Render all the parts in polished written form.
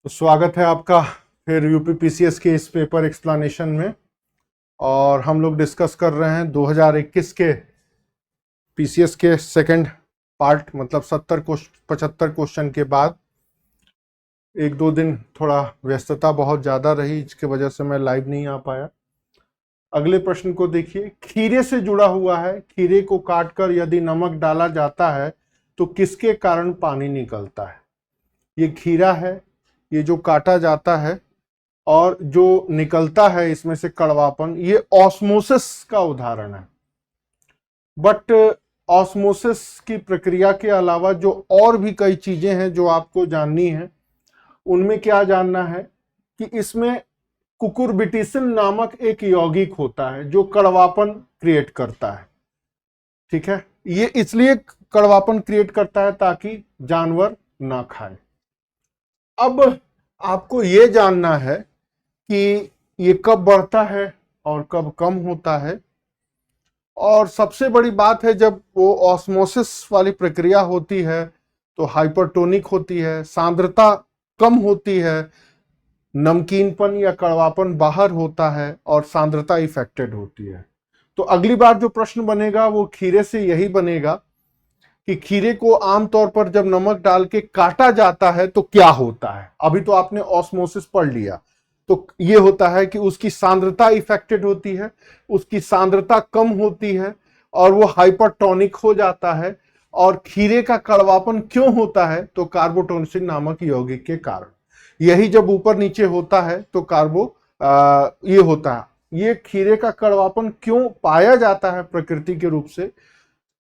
तो स्वागत है आपका फिर यूपी पीसीएस के इस पेपर एक्सप्लेनेशन में। और हम लोग डिस्कस कर रहे हैं 2021 के पीसीएस के सेकंड पार्ट, मतलब 75 क्वेश्चन के बाद। एक दो दिन थोड़ा व्यस्तता बहुत ज़्यादा रही, इसके वजह से मैं लाइव नहीं आ पाया। अगले प्रश्न को देखिए, खीरे से जुड़ा हुआ है। खीरे को काटकर यदि नमक डाला जाता है तो किसके कारण पानी निकलता है। ये खीरा है, ये जो काटा जाता है और जो निकलता है इसमें से कड़वापन, ये ऑस्मोसिस का उदाहरण है। बट ऑस्मोसिस की प्रक्रिया के अलावा जो और भी कई चीजें हैं जो आपको जाननी है, उनमें क्या जानना है कि इसमें कुकुरबिटेसिन नामक एक यौगिक होता है जो कड़वापन क्रिएट करता है। ठीक है, ये इसलिए कड़वापन क्रिएट करता है ताकि जानवर ना खाए। अब आपको ये जानना है कि ये कब बढ़ता है और कब कम होता है। और सबसे बड़ी बात है, जब वो ऑस्मोसिस वाली प्रक्रिया होती है तो हाइपरटोनिक होती है, सांद्रता कम होती है, नमकीनपन या कड़वापन बाहर होता है और सांद्रता इफेक्टेड होती है। तो अगली बार जो प्रश्न बनेगा वो खीरे से यही बनेगा कि खीरे को आमतौर पर जब नमक डाल के काटा जाता है तो क्या होता है। अभी तो आपने ऑस्मोसिस पढ़ लिया, तो ये होता है कि उसकी सांद्रता इफेक्टेड होती है, उसकी सांद्रता कम होती है और वो हाइपरटोनिक हो जाता है। और खीरे का कड़वापन क्यों होता है, तो कार्बोटोनिसिन नामक यौगिक के कारण। यही जब ऊपर नीचे होता है तो ये होता है। ये खीरे का कड़वापन क्यों पाया जाता है प्रकृति के रूप से,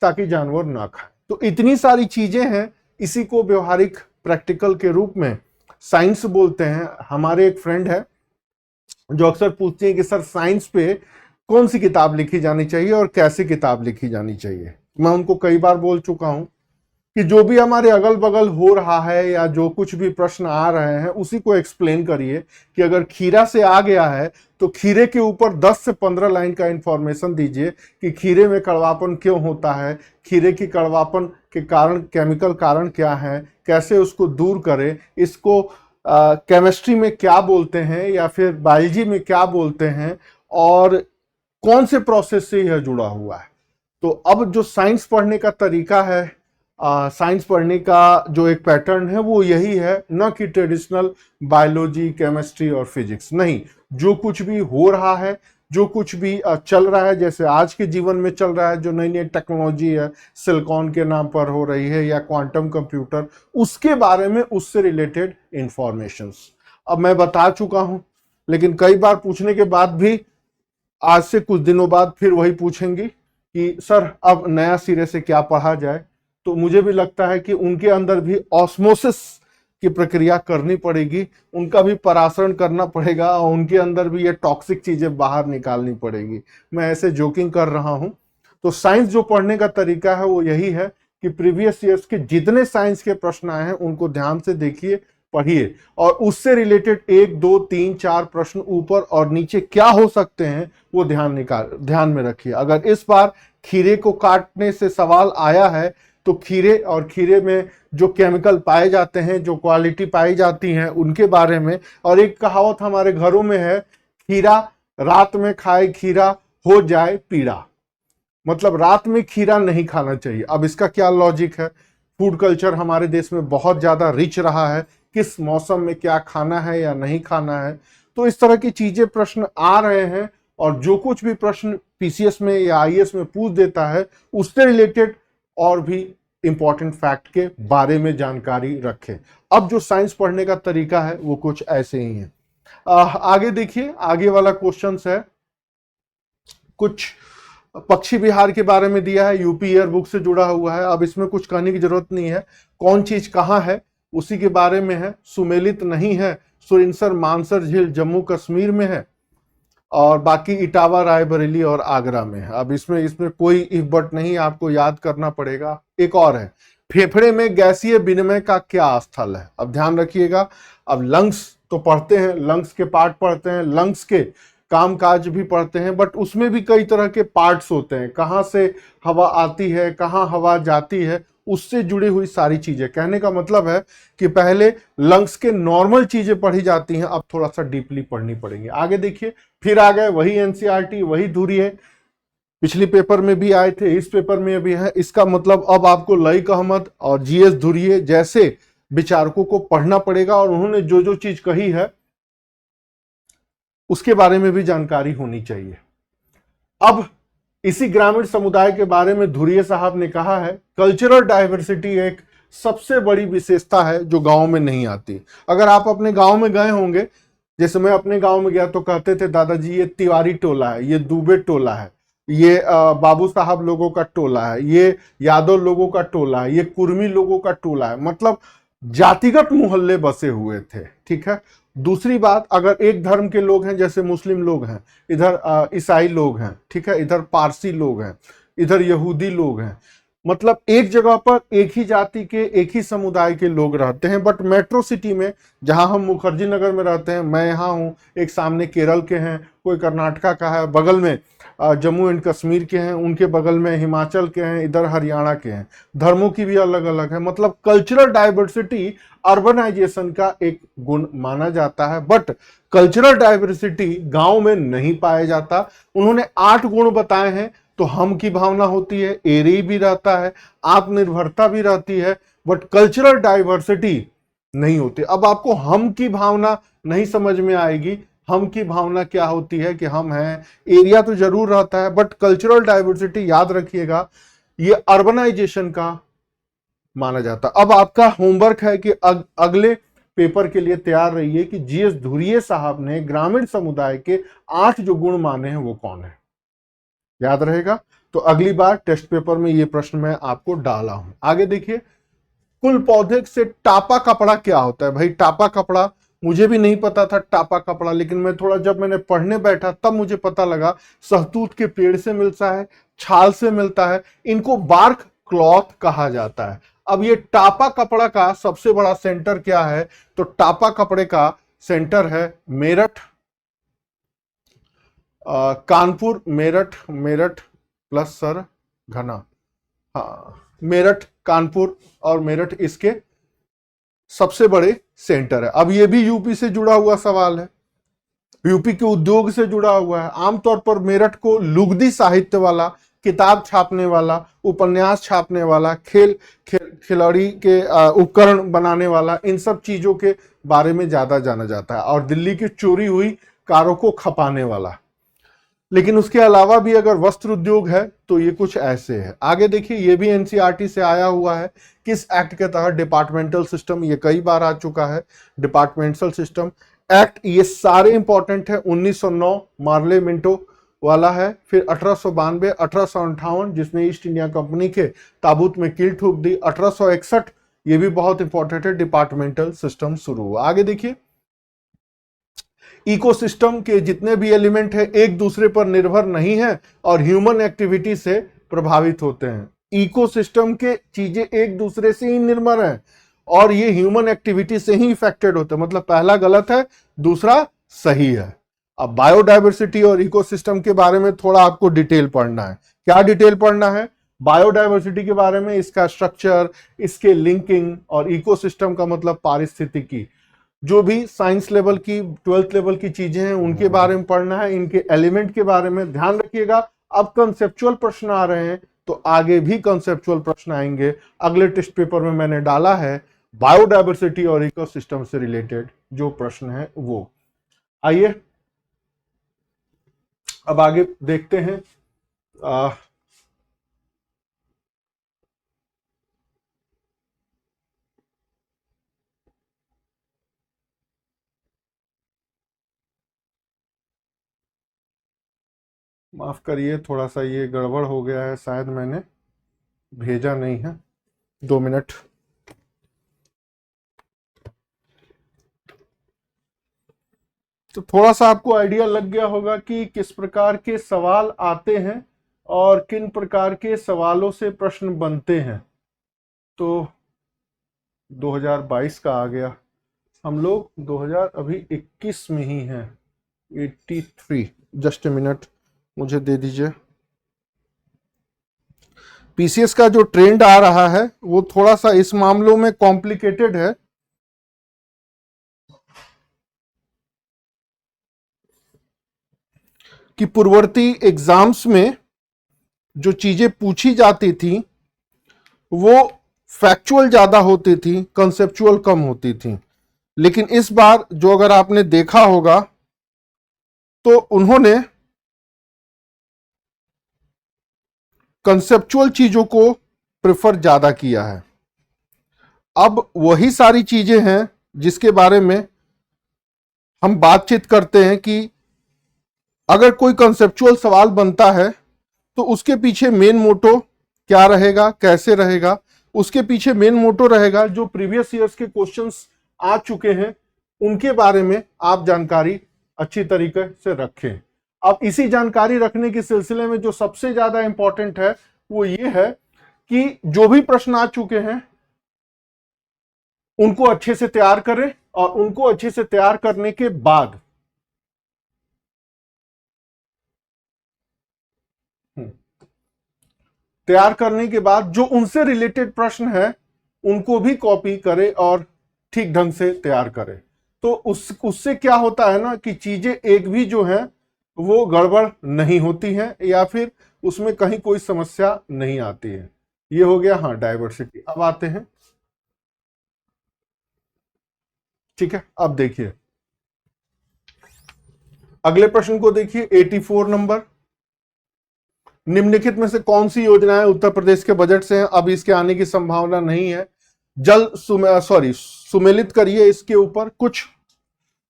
ताकि जानवर ना खाए। तो इतनी सारी चीजें हैं, इसी को व्यवहारिक प्रैक्टिकल के रूप में साइंस बोलते हैं। हमारे एक फ्रेंड है जो अक्सर पूछते हैं कि सर साइंस पे कौन सी किताब लिखी जानी चाहिए और कैसे किताब लिखी जानी चाहिए। मैं उनको कई बार बोल चुका हूं कि जो भी हमारे अगल बगल हो रहा है या जो कुछ भी प्रश्न आ रहे हैं उसी को एक्सप्लेन करिए कि अगर खीरा से आ गया है तो खीरे के ऊपर 10 से 15 लाइन का इंफॉर्मेशन दीजिए कि खीरे में कड़वापन क्यों होता है, खीरे की कड़वापन के कारण केमिकल कारण क्या है, कैसे उसको दूर करें, इसको केमिस्ट्री में क्या बोलते हैं या फिर बायोलॉजी में क्या बोलते हैं और कौन से प्रोसेस से यह जुड़ा हुआ है। तो अब जो साइंस पढ़ने का तरीका है, साइंस पढ़ने का जो एक पैटर्न है वो यही है, न कि ट्रेडिशनल बायोलॉजी, केमिस्ट्री और फिजिक्स नहीं। जो कुछ भी हो रहा है, जो कुछ भी चल रहा है, जैसे आज के जीवन में चल रहा है, जो नई नई टेक्नोलॉजी है, सिलिकॉन के नाम पर हो रही है या क्वांटम कंप्यूटर, उसके बारे में उससे रिलेटेड इंफॉर्मेशंस अब मैं बता चुका हूं। लेकिन कई बार पूछने के बाद भी आज से कुछ दिनों बाद फिर वही पूछेंगी कि सर अब नया सिरे से क्या पढ़ा जाए। तो मुझे भी लगता है कि उनके अंदर भी ऑस्मोसिस की प्रक्रिया करनी पड़ेगी, उनका भी परासरण करना पड़ेगा और उनके अंदर भी ये टॉक्सिक चीजें बाहर निकालनी पड़ेगी। मैं ऐसे जोकिंग कर रहा हूं। तो साइंस जो पढ़ने का तरीका है वो यही है कि प्रीवियस ईयर्स के जितने साइंस के प्रश्न आए हैं उनको ध्यान से देखिए, पढ़िए और उससे रिलेटेड 1 2 3 4 प्रश्न ऊपर और नीचे क्या हो सकते हैं वो ध्यान में रखिए। अगर इस बार खीरे को काटने से सवाल आया है तो खीरे और खीरे में जो केमिकल पाए जाते हैं, जो क्वालिटी पाई जाती हैं उनके बारे में। और एक कहावत हमारे घरों में है, खीरा रात में खाए खीरा हो जाए पीड़ा। मतलब रात में खीरा नहीं खाना चाहिए। अब इसका क्या लॉजिक है, फूड कल्चर हमारे देश में बहुत ज्यादा रिच रहा है, किस मौसम में क्या खाना है या नहीं खाना है। तो इस तरह की चीजें प्रश्न आ रहे हैं और जो कुछ भी प्रश्न पीसीएस में या आईएएस में पूछ देता है उससे रिलेटेड और भी इंपॉर्टेंट फैक्ट के बारे में जानकारी रखें। अब जो साइंस पढ़ने का तरीका है वो कुछ ऐसे ही है। आगे देखिए, आगे वाला क्वेश्चन है, कुछ पक्षी विहार के बारे में दिया है, यूपी ईयर बुक से जुड़ा हुआ है। अब इसमें कुछ कहने की जरूरत नहीं है, कौन चीज कहां है उसी के बारे में है। सुमेलित नहीं है, सुरिनसर मानसर झील जम्मू कश्मीर में है और बाकी इटावा, रायबरेली और आगरा में है। अब इसमें कोई इफ बट नहीं, आपको याद करना पड़ेगा। एक और है, फेफड़े में गैसीय विनिमय का क्या स्थल है। अब ध्यान रखिएगा, अब लंग्स तो पढ़ते हैं, लंग्स के पार्ट पढ़ते हैं, लंग्स के कामकाज भी पढ़ते हैं, बट उसमें भी कई तरह के पार्ट्स होते हैं। कहाँ से हवा आती है, कहाँ हवा जाती है, उससे जुड़ी हुई सारी चीजें। कहने का मतलब है कि पहले लंग्स के नॉर्मल चीजें पढ़ी जाती हैं, अब थोड़ा सा डीपली पढ़नी पड़ेगी। आगे देखिए, फिर आ गए वही एनसीईआरटी, वही धुरिये, पिछली पेपर में भी आए थे, इस पेपर में भी है। इसका मतलब अब आपको लईक अहमद और जीएस धुरिये जैसे विचारकों को पढ़ना पड़ेगा, और उन्होंने जो जो चीज कही है उसके बारे में भी जानकारी होनी चाहिए। अब इसी ग्रामीण समुदाय के बारे में धुरिये साहब ने कहा है, कल्चरल डाइवर्सिटी एक सबसे बड़ी विशेषता है जो गांव में नहीं आती। अगर आप अपने गांव में गए होंगे, जैसे मैं अपने गांव में गया तो कहते थे दादाजी ये तिवारी टोला है, ये दुबे टोला है, ये बाबू साहब लोगों का टोला है, ये यादव लोगों का टोला है, ये कुर्मी लोगों का टोला है। मतलब जातिगत मोहल्ले बसे हुए थे। ठीक है। दूसरी बात, अगर एक धर्म के लोग हैं, जैसे मुस्लिम लोग हैं, इधर ईसाई लोग हैं, ठीक है, इधर पारसी लोग हैं, इधर यहूदी लोग हैं, मतलब एक जगह पर एक ही जाति के, एक ही समुदाय के लोग रहते हैं। बट मेट्रो सिटी में, जहां हम मुखर्जी नगर में रहते हैं, मैं यहाँ हूँ, एक सामने केरल के हैं, कोई कर्नाटका का है, बगल में जम्मू एंड कश्मीर के हैं, उनके बगल में हिमाचल के हैं, इधर हरियाणा के हैं, धर्मों की भी अलग अलग है। मतलब कल्चरल डाइवर्सिटी अर्बनाइजेशन का एक गुण माना जाता है, बट कल्चरल डाइवर्सिटी गांव में नहीं पाया जाता। उन्होंने 8 गुण बताए हैं। तो हम की भावना होती है, एरी भी रहता है, आत्मनिर्भरता भी रहती है, बट कल्चरल डाइवर्सिटी नहीं होती। अब आपको हम की भावना नहीं समझ में आएगी। हम की भावना क्या होती है कि हम हैं, एरिया तो जरूर रहता है, बट कल्चरल डाइवर्सिटी याद रखिएगा ये अर्बनाइजेशन का माना जाता। अब आपका होमवर्क है कि अगले पेपर के लिए तैयार रहिए कि जीएस धुरिये साहब ने ग्रामीण समुदाय के 8 जो गुण माने हैं वो कौन है। याद रहेगा। तो अगली बार टेस्ट पेपर में ये प्रश्न मैं आपको डाला हूं। आगे देखिए, कुल पौधे से टापा कपड़ा क्या होता है। भाई टापा कपड़ा मुझे भी नहीं पता था टापा कपड़ा, लेकिन मैं थोड़ा जब मैंने पढ़ने बैठा तब मुझे पता लगा सहतूत के पेड़ से मिलता है, छाल से मिलता है, इनको बार्क क्लॉथ कहा जाता है। अब ये टापा कपड़ा का सबसे बड़ा सेंटर क्या है, तो टापा कपड़े का सेंटर है मेरठ, कानपुर, मेरठ, मेरठ प्लस सर घना, हाँ मेरठ, कानपुर और मेरठ इसके सबसे बड़े सेंटर है। अब ये भी यूपी से जुड़ा हुआ सवाल है, यूपी के उद्योग से जुड़ा हुआ है। आमतौर पर मेरठ को लुगदी साहित्य वाला, किताब छापने वाला, उपन्यास छापने वाला, खिलाड़ी के उपकरण बनाने वाला, इन सब चीजों के बारे में ज्यादा जाना जाता है, और दिल्ली की चोरी हुई कारों को खपाने वाला। लेकिन उसके अलावा भी अगर वस्त्र उद्योग है तो ये कुछ ऐसे है। आगे देखिए, ये भी एनसीईआरटी से आया हुआ है। किस एक्ट के तहत? डिपार्टमेंटल सिस्टम, ये कई बार आ चुका है। डिपार्टमेंटल सिस्टम एक्ट, ये सारे इंपॉर्टेंट है। 1909 मार्ले मिंटो वाला है, फिर 1892, 1858 जिसने ईस्ट इंडिया कंपनी के ताबूत में कील ठोक दी, 1861 ये भी बहुत इंपॉर्टेंट है, डिपार्टमेंटल सिस्टम शुरू हुआ। आगे देखिए, इकोसिस्टम के जितने भी एलिमेंट हैं एक दूसरे पर निर्भर नहीं है और ह्यूमन एक्टिविटी से प्रभावित होते हैं। इकोसिस्टम के चीजें एक दूसरे से ही निर्भर हैं और ये ह्यूमन एक्टिविटी से ही इफेक्टेड होते हैं। मतलब पहला गलत है, दूसरा सही है। अब बायोडायवर्सिटी और इकोसिस्टम के बारे में थोड़ा आपको डिटेल पढ़ना है। क्या डिटेल पढ़ना है? बायोडायवर्सिटी के बारे में, इसका स्ट्रक्चर, इसके लिंकिंग, और इकोसिस्टम का मतलब पारिस्थितिकी। जो भी साइंस लेवल की, 12th लेवल की चीजें हैं उनके बारे में पढ़ना है, इनके एलिमेंट के बारे में ध्यान रखिएगा। अब कंसेप्चुअल प्रश्न आ रहे हैं तो आगे भी कंसेप्चुअल प्रश्न आएंगे। अगले टेस्ट पेपर में मैंने डाला है बायोडायवर्सिटी और इकोसिस्टम से रिलेटेड जो प्रश्न है वो। आइए अब आगे देखते हैं। माफ करिए, थोड़ा सा ये गड़बड़ हो गया है, शायद मैंने भेजा नहीं है। 2 मिनट। तो थोड़ा सा आपको आइडिया लग गया होगा कि किस प्रकार के सवाल आते हैं और किन प्रकार के सवालों से प्रश्न बनते हैं। तो 2022 का आ गया, हम लोग 2021 में ही हैं। 83, जस्ट ए मिनट मुझे दे दीजिए। पीसीएस का जो ट्रेंड आ रहा है वो थोड़ा सा इस मामलों में कॉम्प्लिकेटेड है कि पूर्ववर्ती एग्जाम्स में जो चीजें पूछी जाती थी वो फैक्चुअल ज्यादा होती थी, कंसेप्चुअल कम होती थी। लेकिन इस बार जो अगर आपने देखा होगा तो उन्होंने कंसेप्चुअल चीजों को प्रेफर ज्यादा किया है। अब वही सारी चीजें हैं जिसके बारे में हम बातचीत करते हैं कि अगर कोई कंसेप्चुअल सवाल बनता है तो उसके पीछे मेन मोटो क्या रहेगा, कैसे रहेगा। उसके पीछे मेन मोटो रहेगा जो प्रीवियस ईयर्स के क्वेश्चंस आ चुके हैं उनके बारे में आप जानकारी अच्छी तरीके से रखें। अब इसी जानकारी रखने के सिलसिले में जो सबसे ज्यादा इंपॉर्टेंट है वो ये है कि जो भी प्रश्न आ चुके हैं उनको अच्छे से तैयार करें और उनको अच्छे से तैयार करने के बाद जो उनसे रिलेटेड प्रश्न है उनको भी कॉपी करें और ठीक ढंग से तैयार करें। तो उससे क्या होता है ना कि चीजें एक भी जो है वो गड़बड़ नहीं होती हैं या फिर उसमें कहीं कोई समस्या नहीं आती है। ये हो गया हाँ डाइवर्सिटी। अब आते हैं, ठीक है, अब देखिए अगले प्रश्न को देखिए 84 नंबर। निम्नलिखित में से कौन सी योजनाएं उत्तर प्रदेश के बजट से हैं? अब इसके आने की संभावना नहीं है। सुमेलित करिए इसके ऊपर। कुछ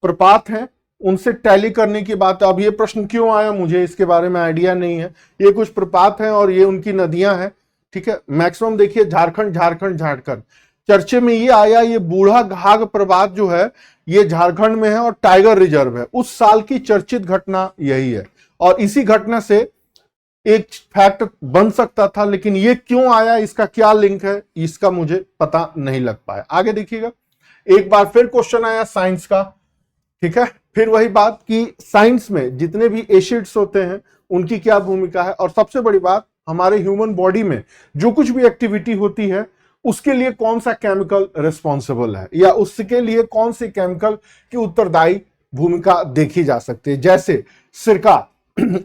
प्रपात हैं उनसे टैली करने की बात। अब ये प्रश्न क्यों आया मुझे इसके बारे में आइडिया नहीं है। ये कुछ प्रपात हैं और ये उनकी नदियां हैं, ठीक है। मैक्सिमम देखिए झारखंड चर्चे में ये आया, ये बूढ़ा घाघ प्रपात जो है ये झारखंड में है और टाइगर रिजर्व है। उस साल की चर्चित घटना यही है और इसी घटना से एक फैक्ट बन सकता था, लेकिन ये क्यों आया, इसका क्या लिंक है, इसका मुझे पता नहीं लग पाया। आगे देखिएगा, एक बार फिर क्वेश्चन आया साइंस का, ठीक है। फिर वही बात कि साइंस में जितने भी एसिड्स होते हैं उनकी क्या भूमिका है, और सबसे बड़ी बात हमारे ह्यूमन बॉडी में जो कुछ भी एक्टिविटी होती है उसके लिए कौन सा केमिकल रिस्पॉन्सिबल है या उसके लिए कौन से केमिकल की उत्तरदायी भूमिका देखी जा सकती है। जैसे सिरका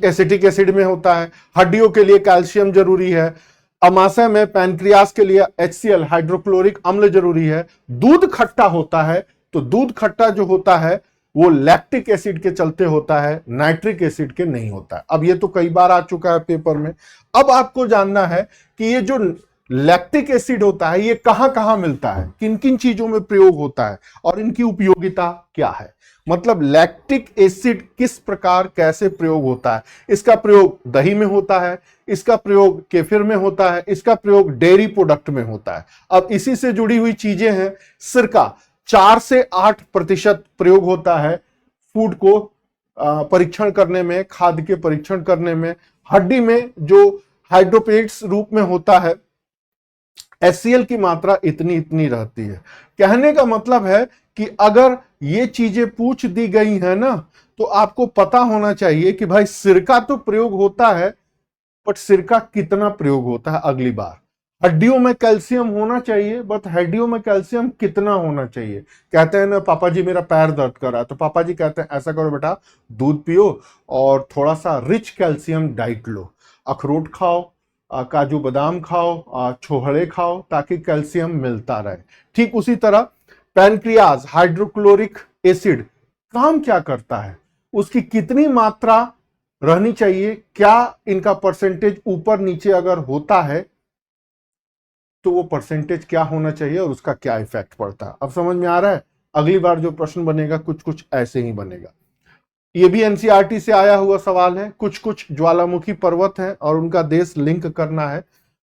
एसिटिक एसिड में होता है, हड्डियों के लिए कैल्शियम जरूरी है, अमाशय में पैनक्रियास के लिए HCl हाइड्रोक्लोरिक अम्ल जरूरी है, दूध खट्टा होता है तो दूध खट्टा जो होता है वो लैक्टिक एसिड के चलते होता है, नाइट्रिक एसिड के नहीं होता है। अब ये तो कई बार आ चुका है पेपर में। अब आपको जानना है कि ये जो लैक्टिक एसिड होता है ये कहां कहां मिलता है, किन किन चीजों में प्रयोग होता है और इनकी उपयोगिता क्या है। मतलब लैक्टिक एसिड किस प्रकार कैसे प्रयोग होता है। इसका प्रयोग दही में होता है, इसका प्रयोग केफिर में होता है, इसका प्रयोग डेयरी प्रोडक्ट में होता है। अब इसी से जुड़ी हुई चीजें हैं। सिरका 4 से 8% प्रयोग होता है फूड को परीक्षण करने में, खाद्य के परीक्षण करने में। हड्डी में जो हाइड्रोपेट्स रूप में होता है HCl की मात्रा इतनी इतनी रहती है। कहने का मतलब है कि अगर ये चीजें पूछ दी गई है ना तो आपको पता होना चाहिए कि भाई सिरका तो प्रयोग होता है बट सिरका कितना प्रयोग होता है। अगली बार हड्डियों में कैल्शियम होना चाहिए बट हड्डियों में कैल्शियम कितना होना चाहिए। कहते हैं ना पापा जी मेरा पैर दर्द कर रहा है तो पापा जी कहते हैं ऐसा करो बेटा दूध पियो और थोड़ा सा रिच कैल्शियम डाइट लो, अखरोट खाओ, काजू बादाम खाओ, छोहड़े खाओ ताकि कैल्शियम मिलता रहे। ठीक उसी तरह पैनक्रियाज हाइड्रोक्लोरिक एसिड काम क्या करता है, उसकी कितनी मात्रा रहनी चाहिए, क्या इनका परसेंटेज ऊपर नीचे अगर होता है तो वो परसेंटेज क्या होना चाहिए और उसका क्या इफेक्ट पड़ता है। अब समझ में आ रहा है। अगली बार जो प्रश्न बनेगा कुछ कुछ ऐसे ही बनेगा। ये भी एनसीईआरटी से आया हुआ सवाल है। कुछ कुछ ज्वालामुखी पर्वत हैं और उनका देश लिंक करना है,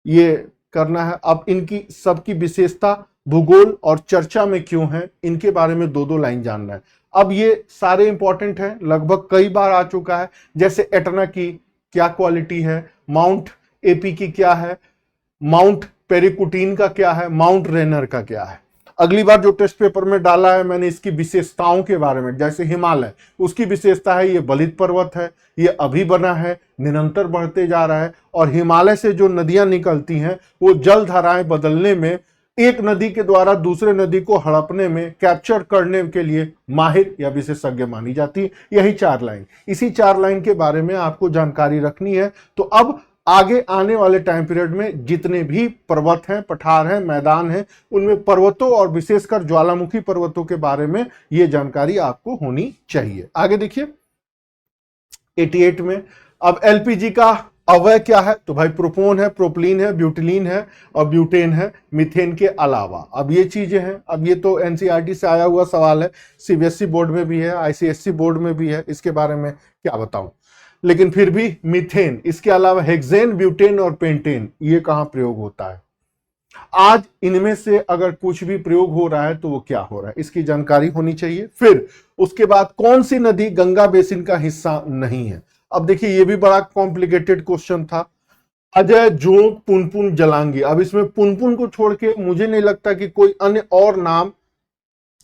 ये करना है। अब इनकी सबकी विशेषता, भूगोल और चर्चा में क्यों है, इनके बारे में 2-2 लाइन जानना है। अब ये सारे इंपॉर्टेंट हैं, लगभग कई बार आ चुका है। जैसे एटना की क्या क्वालिटी है, माउंट एपी की क्या है, माउंट पेरिकुटीन का क्या है, माउंट रेनर का क्या है। अगली बार जो टेस्ट पेपर में डाला है मैंने इसकी विशेषताओं के बारे में, जैसे हिमालय, उसकी विशेषता है ये बलित पर्वत है, ये अभी बना है, निरंतर बढ़ते जा रहा है, और हिमालय से जो नदियां निकलती हैं वो जल धाराएं बदलने में, एक नदी के द्वारा दूसरे नदी को हड़पने में, कैप्चर करने के लिए माहिर या विशेषज्ञ मानी जाती है। यही 4 लाइन, इसी 4 लाइन के बारे में आपको जानकारी रखनी है। तो अब आगे आने वाले टाइम पीरियड में जितने भी पर्वत हैं, पठार हैं, मैदान हैं, उनमें पर्वतों और विशेषकर ज्वालामुखी पर्वतों के बारे में यह जानकारी आपको होनी चाहिए। आगे देखिए 88 में, अब एलपीजी का अवयव क्या है? तो भाई प्रोपोन है, प्रोपलीन है, ब्यूटिलीन है और ब्यूटेन है, मीथेन के अलावा। अब ये चीजें हैं, अब ये तो एनसीईआरटी से आया हुआ सवाल है, सीबीएसई बोर्ड में भी है, आईसीएसई बोर्ड में भी है, इसके बारे में क्या बताऊं, लेकिन फिर भी मीथेन, इसके अलावा हेक्सेन, ब्यूटेन और पेंटेन, ये कहां प्रयोग होता है? आज इनमें से अगर कुछ भी प्रयोग हो रहा है तो वो क्या हो रहा है, इसकी जानकारी होनी चाहिए। फिर उसके बाद कौन सी नदी गंगा बेसिन का हिस्सा नहीं है? अब देखिए ये भी बड़ा कॉम्प्लिकेटेड क्वेश्चन था। अजय, जोंक, पुनपुन, जलांगी। अब इसमें पुनपुन को छोड़ के मुझे नहीं लगता कि कोई अन्य और नाम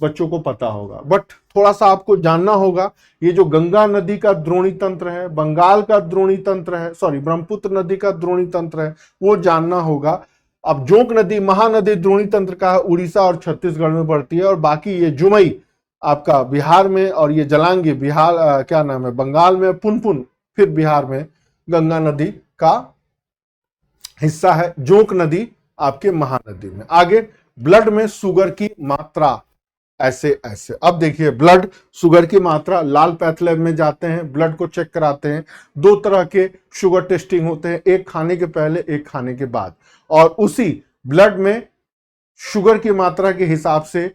बच्चों को पता होगा, बट थोड़ा सा आपको जानना होगा। ये जो गंगा नदी का द्रोणी तंत्र है, बंगाल का द्रोणी तंत्र है, सॉरी ब्रह्मपुत्र नदी का द्रोणी तंत्र है, वो जानना होगा। अब जोंक नदी, महानदी द्रोणी तंत्र का है, उड़ीसा और छत्तीसगढ़ में बढ़ती है, और बाकी ये जुमई आपका बिहार में, और ये जलांगी बिहार क्या नाम है, बंगाल में, पुनपुन फिर बिहार में गंगा नदी का हिस्सा है, जोंक नदी आपके महानदी में। आगे ब्लड में शुगर की मात्रा, ऐसे ऐसे। अब देखिए ब्लड शुगर की मात्रा, लाल पैथ लैब में जाते हैं, ब्लड को चेक कराते हैं। 2 तरह के शुगर टेस्टिंग होते हैं, एक खाने के पहले, एक खाने के बाद, और उसी ब्लड में शुगर की मात्रा के हिसाब से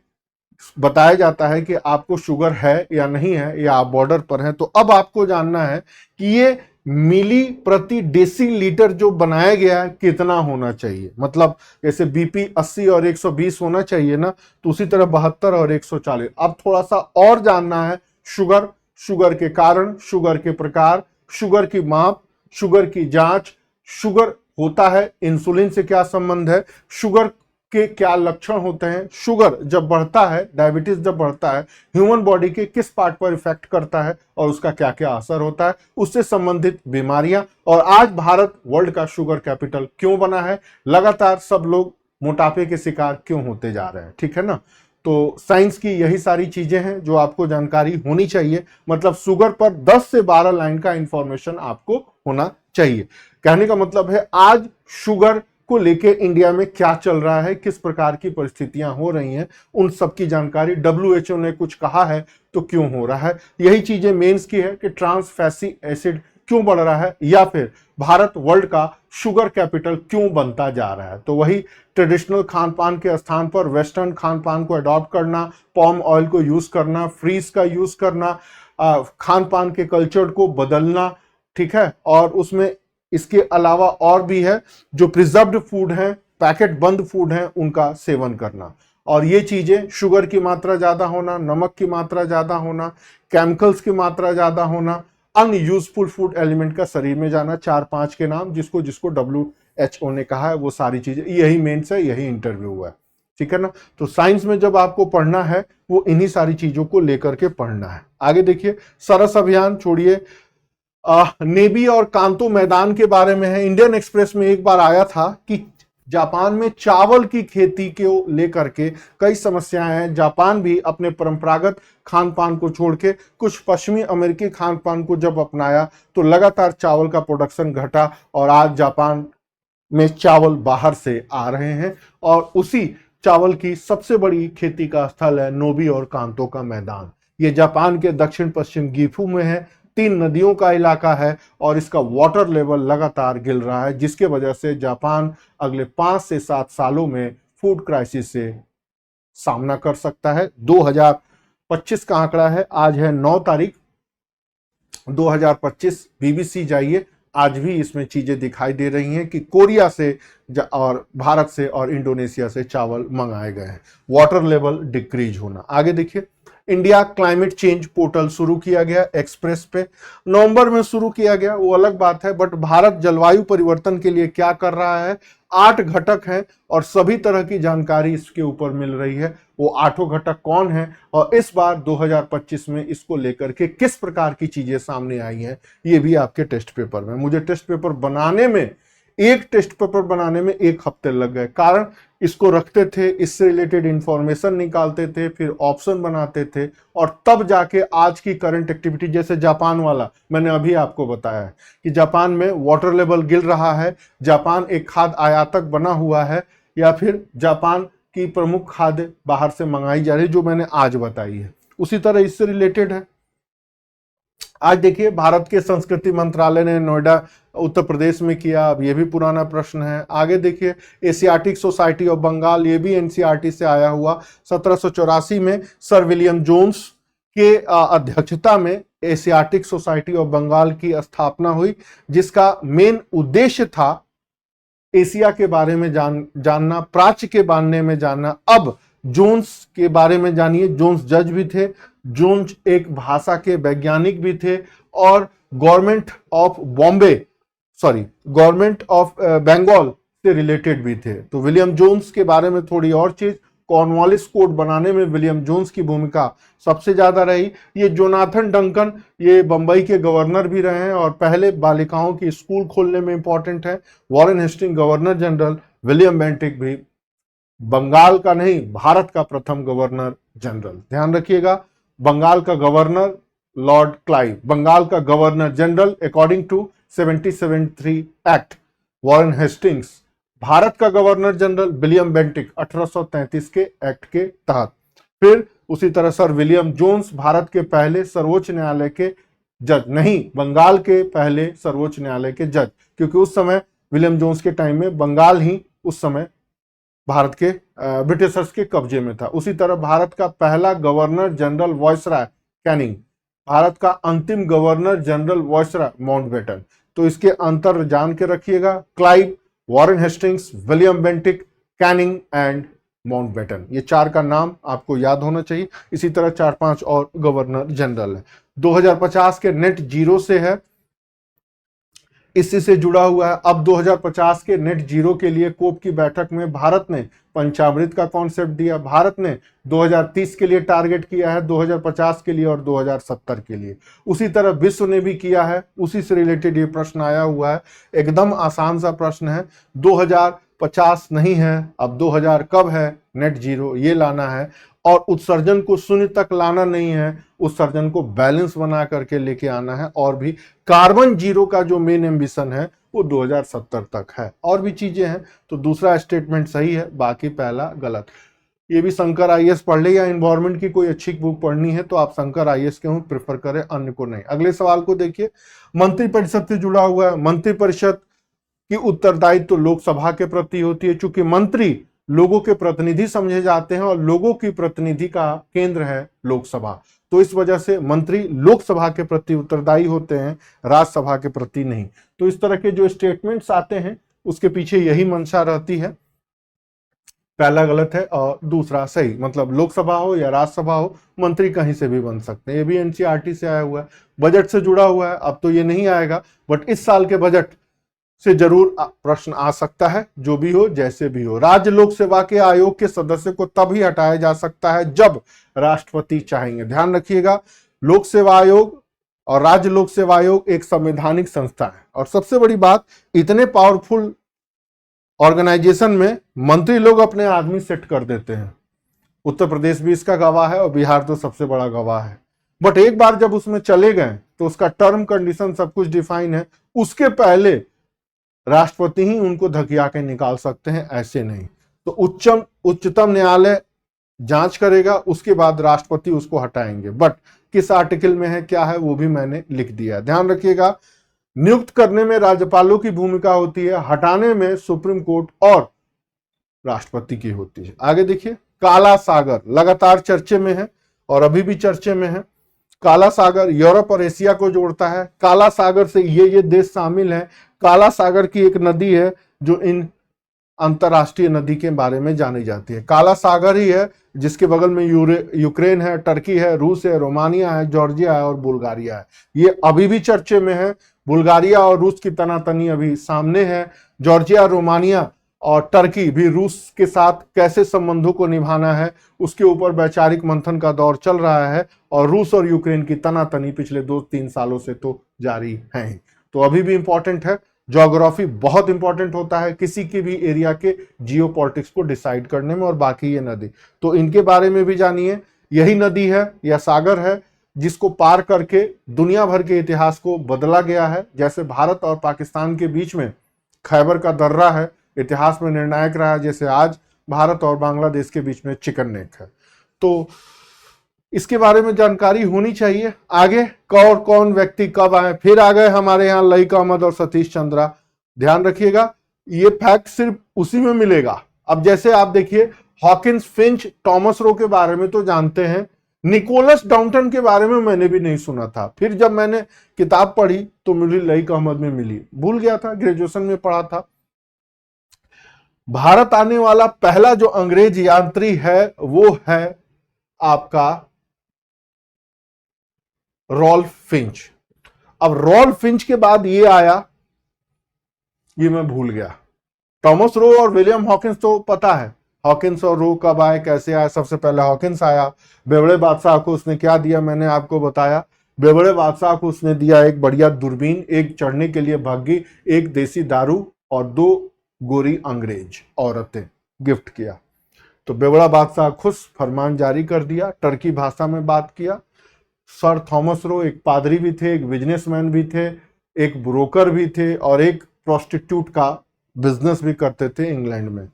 बताया जाता है कि आपको शुगर है या नहीं है, या आप बॉर्डर पर हैं। तो अब आपको जानना है कि ये मिली प्रति डेसीलीटर जो बनाया गया है कितना होना चाहिए, मतलब जैसे बीपी 80 और 120 होना चाहिए ना, तो उसी तरह 72 और 140। अब थोड़ा सा और जानना है शुगर, शुगर के कारण, शुगर के प्रकार, शुगर की माप, शुगर की जांच, शुगर होता है, इंसुलिन से क्या संबंध है, शुगर के क्या लक्षण होते हैं, शुगर जब बढ़ता है, डायबिटीज जब बढ़ता है, ह्यूमन बॉडी के किस पार्ट पर इफेक्ट करता है और उसका क्या क्या असर होता है, उससे संबंधित बीमारियां, और आज भारत वर्ल्ड का शुगर कैपिटल क्यों बना है, लगातार सब लोग मोटापे के शिकार क्यों होते जा रहे हैं, ठीक है ना। तो साइंस की यही सारी चीजें हैं जो आपको जानकारी होनी चाहिए, मतलब शुगर पर 10 से 12 लाइन का इंफॉर्मेशन आपको होना चाहिए। कहने का मतलब है आज शुगर को लेके इंडिया में क्या चल रहा है, किस प्रकार की परिस्थितियां हो रही हैं, उन सब की जानकारी, WHO ने कुछ कहा है तो क्यों हो रहा है, यही चीजें मेंस की है कि ट्रांस फैटी एसिड क्यों बढ़ रहा है, या फिर भारत वर्ल्ड का शुगर कैपिटल क्यों बनता जा रहा है। तो वही ट्रेडिशनल खान पान के स्थान पर वेस्टर्न खान पान को अडॉप्ट करना, पॉम ऑयल को यूज करना, फ्रीज का यूज करना, खान पान के कल्चर को बदलना, ठीक है, और उसमें इसके अलावा और भी है जो प्रिजर्व्ड फूड है, पैकेट बंद फूड है, उनका सेवन करना, और ये चीजें शुगर की मात्रा ज्यादा होना, नमक की मात्रा ज्यादा होना, केमिकल्स की मात्रा ज्यादा होना, अनयूजफुल फूड एलिमेंट का शरीर में जाना, 4-5 के नाम जिसको जिसको WHO ने कहा है, वो सारी चीजें, यही मेंस है, यही इंटरव्यू हुआ है, ठीक है ना। तो साइंस में जब आपको पढ़ना है वो इन्हीं सारी चीजों को लेकर के पढ़ना है। आगे देखिए सरस अभियान छोड़िए, नेबी और कांतो मैदान के बारे में है। इंडियन एक्सप्रेस में एक बार आया था कि जापान में चावल की खेती को लेकर के कई समस्याएं हैं, जापान भी अपने परंपरागत खान पान को छोड़ के कुछ पश्चिमी अमेरिकी खान पान को जब अपनाया तो लगातार चावल का प्रोडक्शन घटा, और आज जापान में चावल बाहर से आ रहे हैं, और उसी चावल की सबसे बड़ी खेती का स्थल है नोबी और कांतो का मैदान। ये जापान के दक्षिण पश्चिम गीफू में है, 3 नदियों का इलाका है, और इसका वाटर लेवल लगातार गिर रहा है, जिसके वजह से जापान अगले 5 से 7 सालों में फूड क्राइसिस से सामना कर सकता है। 2025 का आंकड़ा है, आज है 9 तारीख 2025, बीबीसी जाइए, आज भी इसमें चीजें दिखाई दे रही हैं कि कोरिया से और भारत से और इंडोनेशिया से चावल मंगाए गए हैं, वाटर लेवल डिक्रीज होना। आगे देखिए इंडिया क्लाइमेट चेंज पोर्टल शुरू किया गया एक्सप्रेस पे, नवंबर में शुरू किया गया, वो अलग बात है, बट भारत जलवायु परिवर्तन के लिए क्या कर रहा है, 8 घटक हैं और सभी तरह की जानकारी इसके ऊपर मिल रही है। वो आठों घटक कौन है और इस बार 2025 में इसको लेकर के किस प्रकार की चीजें सामने आई हैं, ये भी आपके टेस्ट पेपर में। मुझे टेस्ट पेपर बनाने में, एक टेस्ट पेपर बनाने में 1 हफ्ते लग गए, कारण इसको रखते थे, इससे रिलेटेड इंफॉर्मेशन निकालते थे, फिर ऑप्शन बनाते थे और तब जाके आज की करंट एक्टिविटी, जैसे जापान वाला मैंने अभी आपको बताया है कि जापान में वाटर लेवल गिर रहा है, जापान एक खाद्य आयातक बना हुआ है या फिर जापान की प्रमुख खाद्य बाहर से मंगाई जा रही है, जो मैंने आज बताई है, उसी तरह इससे रिलेटेड है। आज देखिए भारत के संस्कृति मंत्रालय ने नोएडा उत्तर प्रदेश में किया, अब ये भी पुराना प्रश्न है। आगे देखिए एशियाटिक सोसाइटी ऑफ बंगाल, ये भी एनसीईआरटी से आया हुआ। 1784 में सर विलियम जोन्स के अध्यक्षता में एशियाटिक सोसाइटी ऑफ बंगाल की स्थापना हुई, जिसका मेन उद्देश्य था एशिया के बारे में जानना, प्राच्य के बारे में जानना। अब जोन्स के बारे में जानिए, जोन्स जज भी थे, जोन्स एक भाषा के वैज्ञानिक भी थे और गवर्नमेंट ऑफ बंगाल से रिलेटेड भी थे। तो विलियम जोन्स के बारे में थोड़ी और चीज, कॉर्नवालिस कोड बनाने में विलियम जोन्स की भूमिका सबसे ज्यादा रही। ये जोनाथन डंकन, ये बंबई के गवर्नर भी रहे हैं और पहले बालिकाओं की स्कूल खोलने में इंपॉर्टेंट है। Warren Hasting governor general, William Bentinck भी बंगाल का नहीं, भारत का प्रथम गवर्नर जनरल। ध्यान रखिएगा, बंगाल का गवर्नर लॉर्ड क्लाइव, बंगाल का governor general according to 1773 act Warren Hastings, Bharat का गवर्नर जनरल विलियम बेंटिक 1833 के एक्ट के तहत। फिर उसी तरह सर विलियम जोन्स, भारत के पहले सर्वोच्च न्यायालय के जज, नहीं बंगाल के पहले सर्वोच्च न्यायालय के जज, क्योंकि उस समय विलियम जोन्स के टाइम में बंगाल ही उस समय भारत के ब्रिटिशर्स के कब्जे में था। उसी तरह भारत का पहला governor general viceroy Canning, Bharat का अंतिम गवर्नर जनरल वायसराय माउंटबेटन। तो इसके अंतर जान के रखिएगा, Clive, Warren Hastings, William Bentinck, Canning and Mountbatten, ये 4 का नाम आपको याद होना चाहिए। इसी तरह 4-5 और गवर्नर जनरल है। 2050 के नेट जीरो से है, इसी से जुड़ा हुआ है। अब 2050 के नेट जीरो के लिए कोप की बैठक में भारत ने पंचामृत का कॉन्सेप्ट दिया। भारत ने 2030 के लिए टारगेट किया है, 2050 के लिए और 2070 के लिए। उसी तरह विश्व ने भी किया है, उसी से रिलेटेड ये प्रश्न आया हुआ है। एकदम आसान सा प्रश्न है, 2050 नहीं है, अब 2000 कब है, नेट जीरो ये लाना है। और उत्सर्जन को 0 तक लाना नहीं है, उत्सर्जन को बैलेंस बना करके लेके आना है। और भी कार्बन जीरो का जो मेन एम्बिशन है वो 2070 तक है। और भी चीजें हैं, तो दूसरा स्टेटमेंट सही है, बाकी पहला गलत। ये भी शंकर आईएएस पढ़ ले, या एनवायरमेंट की कोई अच्छी बुक पढ़नी है तो आप शंकर आईएएस के प्रेफर करें, अन्य को नहीं। अगले सवाल को देखिए, मंत्रिपरिषद से जुड़ा हुआ है। मंत्रिपरिषद की उत्तरदायित्व तो लोकसभा के प्रति होती है, चूंकि मंत्री लोगों के प्रतिनिधि समझे जाते हैं और लोगों की प्रतिनिधि का केंद्र है लोकसभा, तो इस वजह से मंत्री लोकसभा के प्रति उत्तरदायी होते हैं, राज्यसभा के प्रति नहीं। तो इस तरह के जो स्टेटमेंट्स आते हैं उसके पीछे यही मंशा रहती है। पहला गलत है और दूसरा सही, मतलब लोकसभा हो या राज्यसभा हो, मंत्री कहीं से भी बन सकते हैं। ये भी एनसीईआरटी से आया हुआ है। बजट से जुड़ा हुआ है, अब तो ये नहीं आएगा, बट इस साल के बजट से जरूर प्रश्न आ सकता है, जो भी हो जैसे भी हो। राज्य लोक सेवा के आयोग के सदस्य को तभी हटाया जा सकता है जब राष्ट्रपति चाहेंगे। ध्यान रखिएगा, लोक सेवा आयोग और राज्य लोक सेवा आयोग एक संवैधानिक संस्था है। और सबसे बड़ी बात, इतने पावरफुल ऑर्गेनाइजेशन में मंत्री लोग अपने आदमी सेट कर देते हैं। उत्तर प्रदेश भी इसका गवाह है और बिहार तो सबसे बड़ा गवाह है। बट एक बार जब उसमें चले गए तो उसका टर्म कंडीशन सब कुछ डिफाइन है, उसके पहले राष्ट्रपति ही उनको धकिया के निकाल सकते हैं, ऐसे नहीं। तो उच्चतम न्यायालय जांच करेगा, उसके बाद राष्ट्रपति उसको हटाएंगे। बट किस आर्टिकल में है, क्या है, वो भी मैंने लिख दिया। ध्यान रखिएगा, नियुक्त करने में राज्यपालों की भूमिका होती है, हटाने में सुप्रीम कोर्ट और राष्ट्रपति की होती है। आगे देखिए, काला सागर लगातार चर्चे में है और अभी भी चर्चे में है। काला सागर यूरोप और एशिया को जोड़ता है। काला सागर से ये देश शामिल है। काला सागर की एक नदी है जो इन अंतरराष्ट्रीय नदी के बारे में जानी जाती है। काला सागर ही है जिसके बगल में यूक्रेन है, टर्की है, रूस है, रोमानिया है, जॉर्जिया है और बुल्गारिया है। ये अभी भी चर्चे में है। बुल्गारिया और रूस की तनातनी अभी सामने है। जॉर्जिया, रोमानिया और टर्की भी रूस के साथ कैसे संबंधों को निभाना है उसके ऊपर वैचारिक मंथन का दौर चल रहा है। और रूस और यूक्रेन की तनातनी पिछले 2-3 सालों से तो जारी है ही। तो अभी भी इंपॉर्टेंट है। ज्योग्राफी बहुत इंपॉर्टेंट होता है किसी की भी एरिया के जियोपॉलिटिक्स को डिसाइड करने में। और बाकी ये नदी, तो इनके बारे में भी जानिए। यही नदी है या सागर है जिसको पार करके दुनिया भर के इतिहास को बदला गया है। जैसे भारत और पाकिस्तान के बीच में खैबर का दर्रा है, इतिहास में निर्णायक रहा है, जैसे आज भारत और बांग्लादेश के बीच में चिकन नेक है। तो इसके बारे में जानकारी होनी चाहिए। आगे कौन कौन व्यक्ति कब आए, फिर आ गए हमारे यहाँ लईक अहमद और सतीश चंद्रा। ध्यान रखिएगा ये फैक्ट सिर्फ उसी में मिलेगा। अब जैसे आप देखिए हॉकिंस, फिंच, टॉमस रो के बारे में तो जानते हैं, निकोलस डाउंटन के बारे में मैंने भी नहीं सुना था। फिर जब मैंने किताब पढ़ी तो मुझे लईक अहमद में मिली, भूल गया था, ग्रेजुएशन में पढ़ा था। भारत आने वाला पहला जो अंग्रेज यात्री है वो है आपका रॉल्फ फिंच। अब रॉल्फ फिंच के बाद ये आया, ये मैं भूल गया। टॉमस रो और विलियम हॉकिंस तो पता है, हॉकिंस और रो कब आए, कैसे आए। सबसे पहले हॉकिंस आया। बेवड़े बादशाह को उसने क्या दिया, मैंने आपको बताया। बेवड़े बादशाह को उसने दिया एक बढ़िया दूरबीन, एक चढ़ने के लिए भग्गी, एक देसी दारू और 2 गोरी अंग्रेज औरतें गिफ्ट किया। तो बेवड़ा बादशाह खुश, फरमान जारी कर दिया, टर्की भाषा में बात किया। सर थॉमस रो एक पादरी भी थे, एक बिजनेसमैन भी थे, एक ब्रोकर भी थे और एक प्रोस्टिट्यूट का बिजनेस भी करते थे इंग्लैंड में।